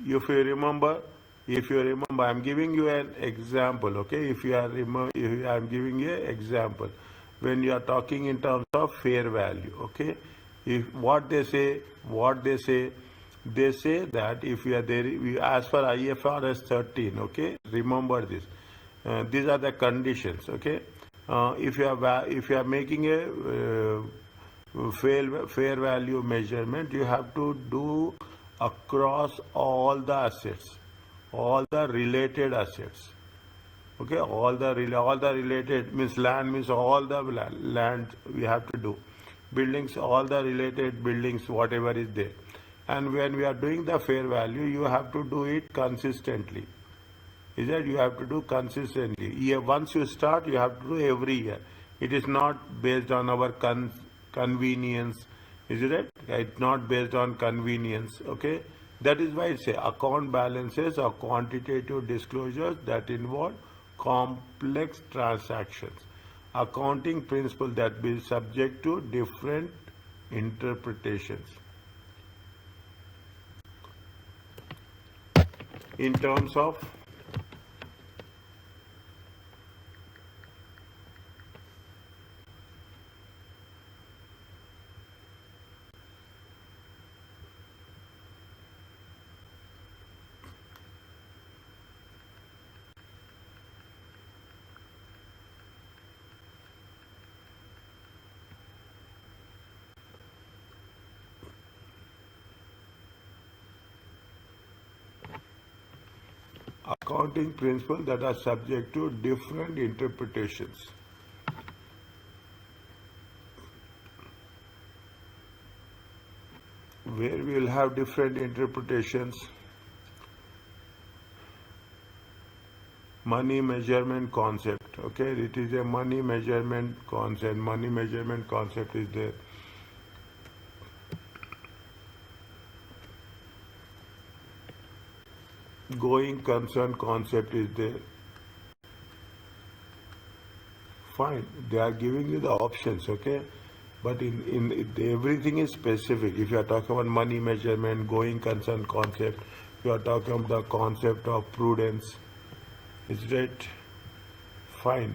Speaker 1: If you remember, I am giving you an example. Okay, if I am giving you an example, when you are talking in terms of fair value. Okay, if what they say, they say that if you are there, as per IFRS 13, okay, remember this. These are the conditions, okay. If you are making a fair value measurement, you have to do across all the assets, all the related assets. Okay, all the related means land means all the land we have to do. Buildings, all the related buildings, whatever is there. And when we are doing the fair value, you have to do it consistently. Is that you have to do consistently. Once you start, you have to do every year. It is not based on our convenience. Is it right? It's not based on convenience. Okay. That is why I say account balances are quantitative disclosures that involve complex transactions. Accounting principle that be subject to different interpretations. In terms of accounting principles that are subject to different interpretations. Where we will have different interpretations. Money measurement concept. Okay, it is a money measurement concept. Money measurement concept is there. going concern concept is there. Fine, they are giving you the options, okay? But everything is specific. If you are talking about money measurement, going concern concept, you are talking about the concept of prudence, is it fine?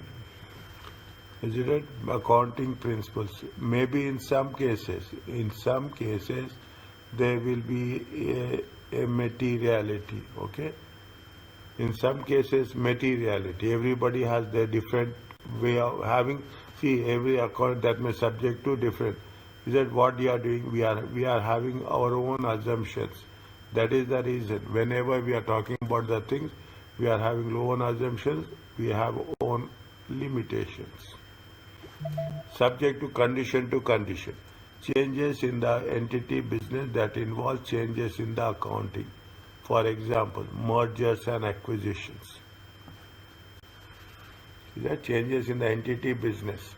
Speaker 1: Is it accounting principles? Maybe in some cases, there will be a materiality, okay? In some cases, materiality. Everybody has their different way of having. See, every account that may subject to different. Is that what you are doing? We are having our own assumptions. That is the reason. Whenever we are talking about the things, we are having own assumptions. We have own limitations. Subject to condition. Changes in the entity business that involve changes in the accounting. For example, mergers and acquisitions. Is that changes in the entity business?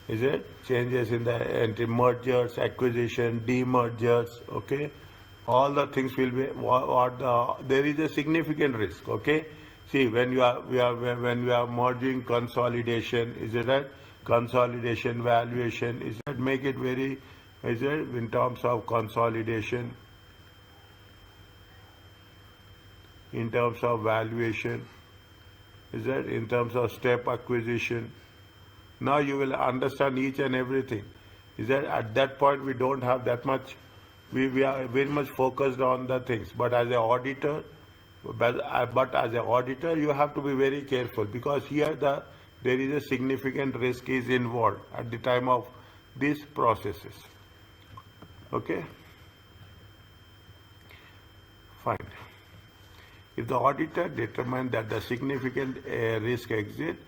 Speaker 1: Is it changes in the mergers, acquisition, demergers? Okay, all the things will be there is a significant risk. Okay, see when you are merging consolidation, is it right? Consolidation valuation, is that make it very? Is it in terms of consolidation? In terms of valuation, is that in terms of step acquisition? Now you will understand each and everything. Is that at that point we don't have that much, we are very much focused on the things. But as an auditor, you have to be very careful because here there is a significant risk is involved at the time of these processes. Okay? Fine. If the auditor determines that the significant risk exists,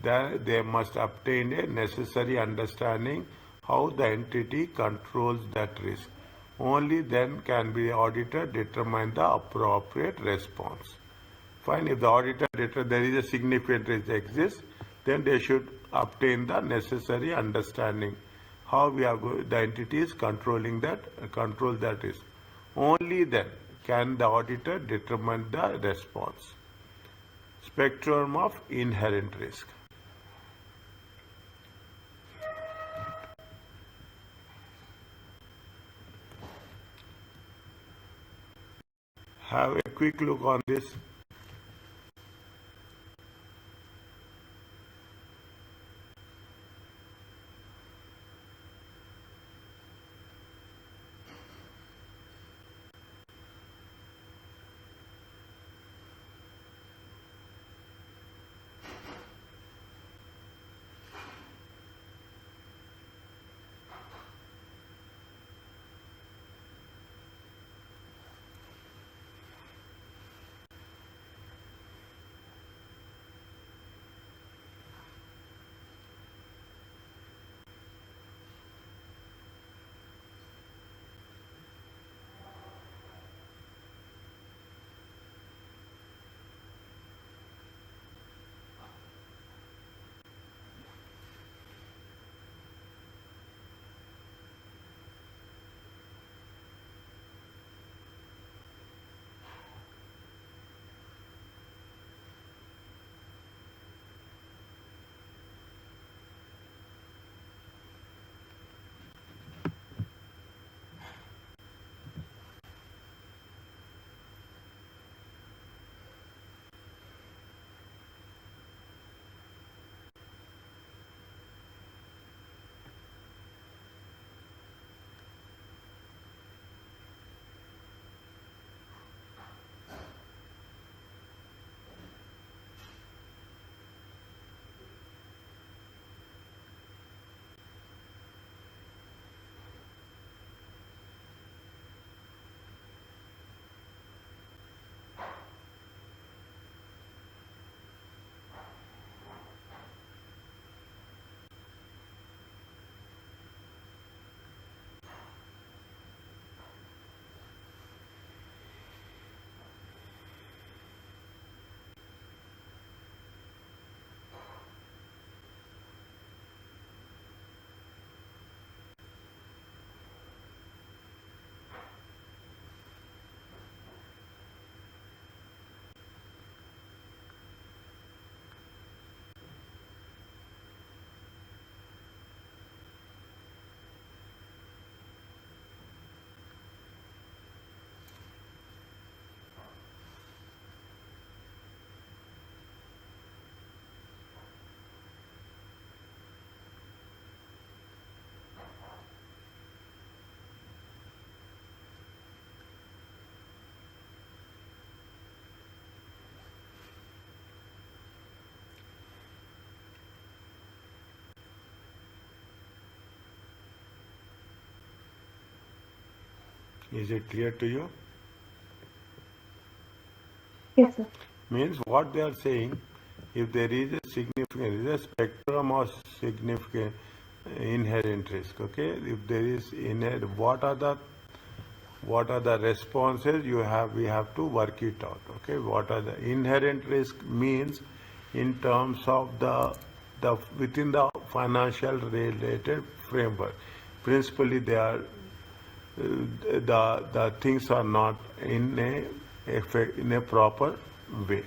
Speaker 1: then they must obtain a necessary understanding how the entity controls that risk. Only then can the auditor determine the appropriate response. Fine, if the auditor determines there is a significant risk exists, then they should obtain the necessary understanding how the entity is control that risk. Only then can the auditor determine the response. Spectrum of inherent risk. Have a quick look on this. Is it clear to you?
Speaker 2: Yes, sir.
Speaker 1: Means what they are saying, if there is a significant, is a spectrum of significant inherent risk, okay? If there is inherent, what are the responses we have to work it out, okay? What are the inherent risk means in terms of the within the financial related framework. Principally, they are the things are not in a proper way.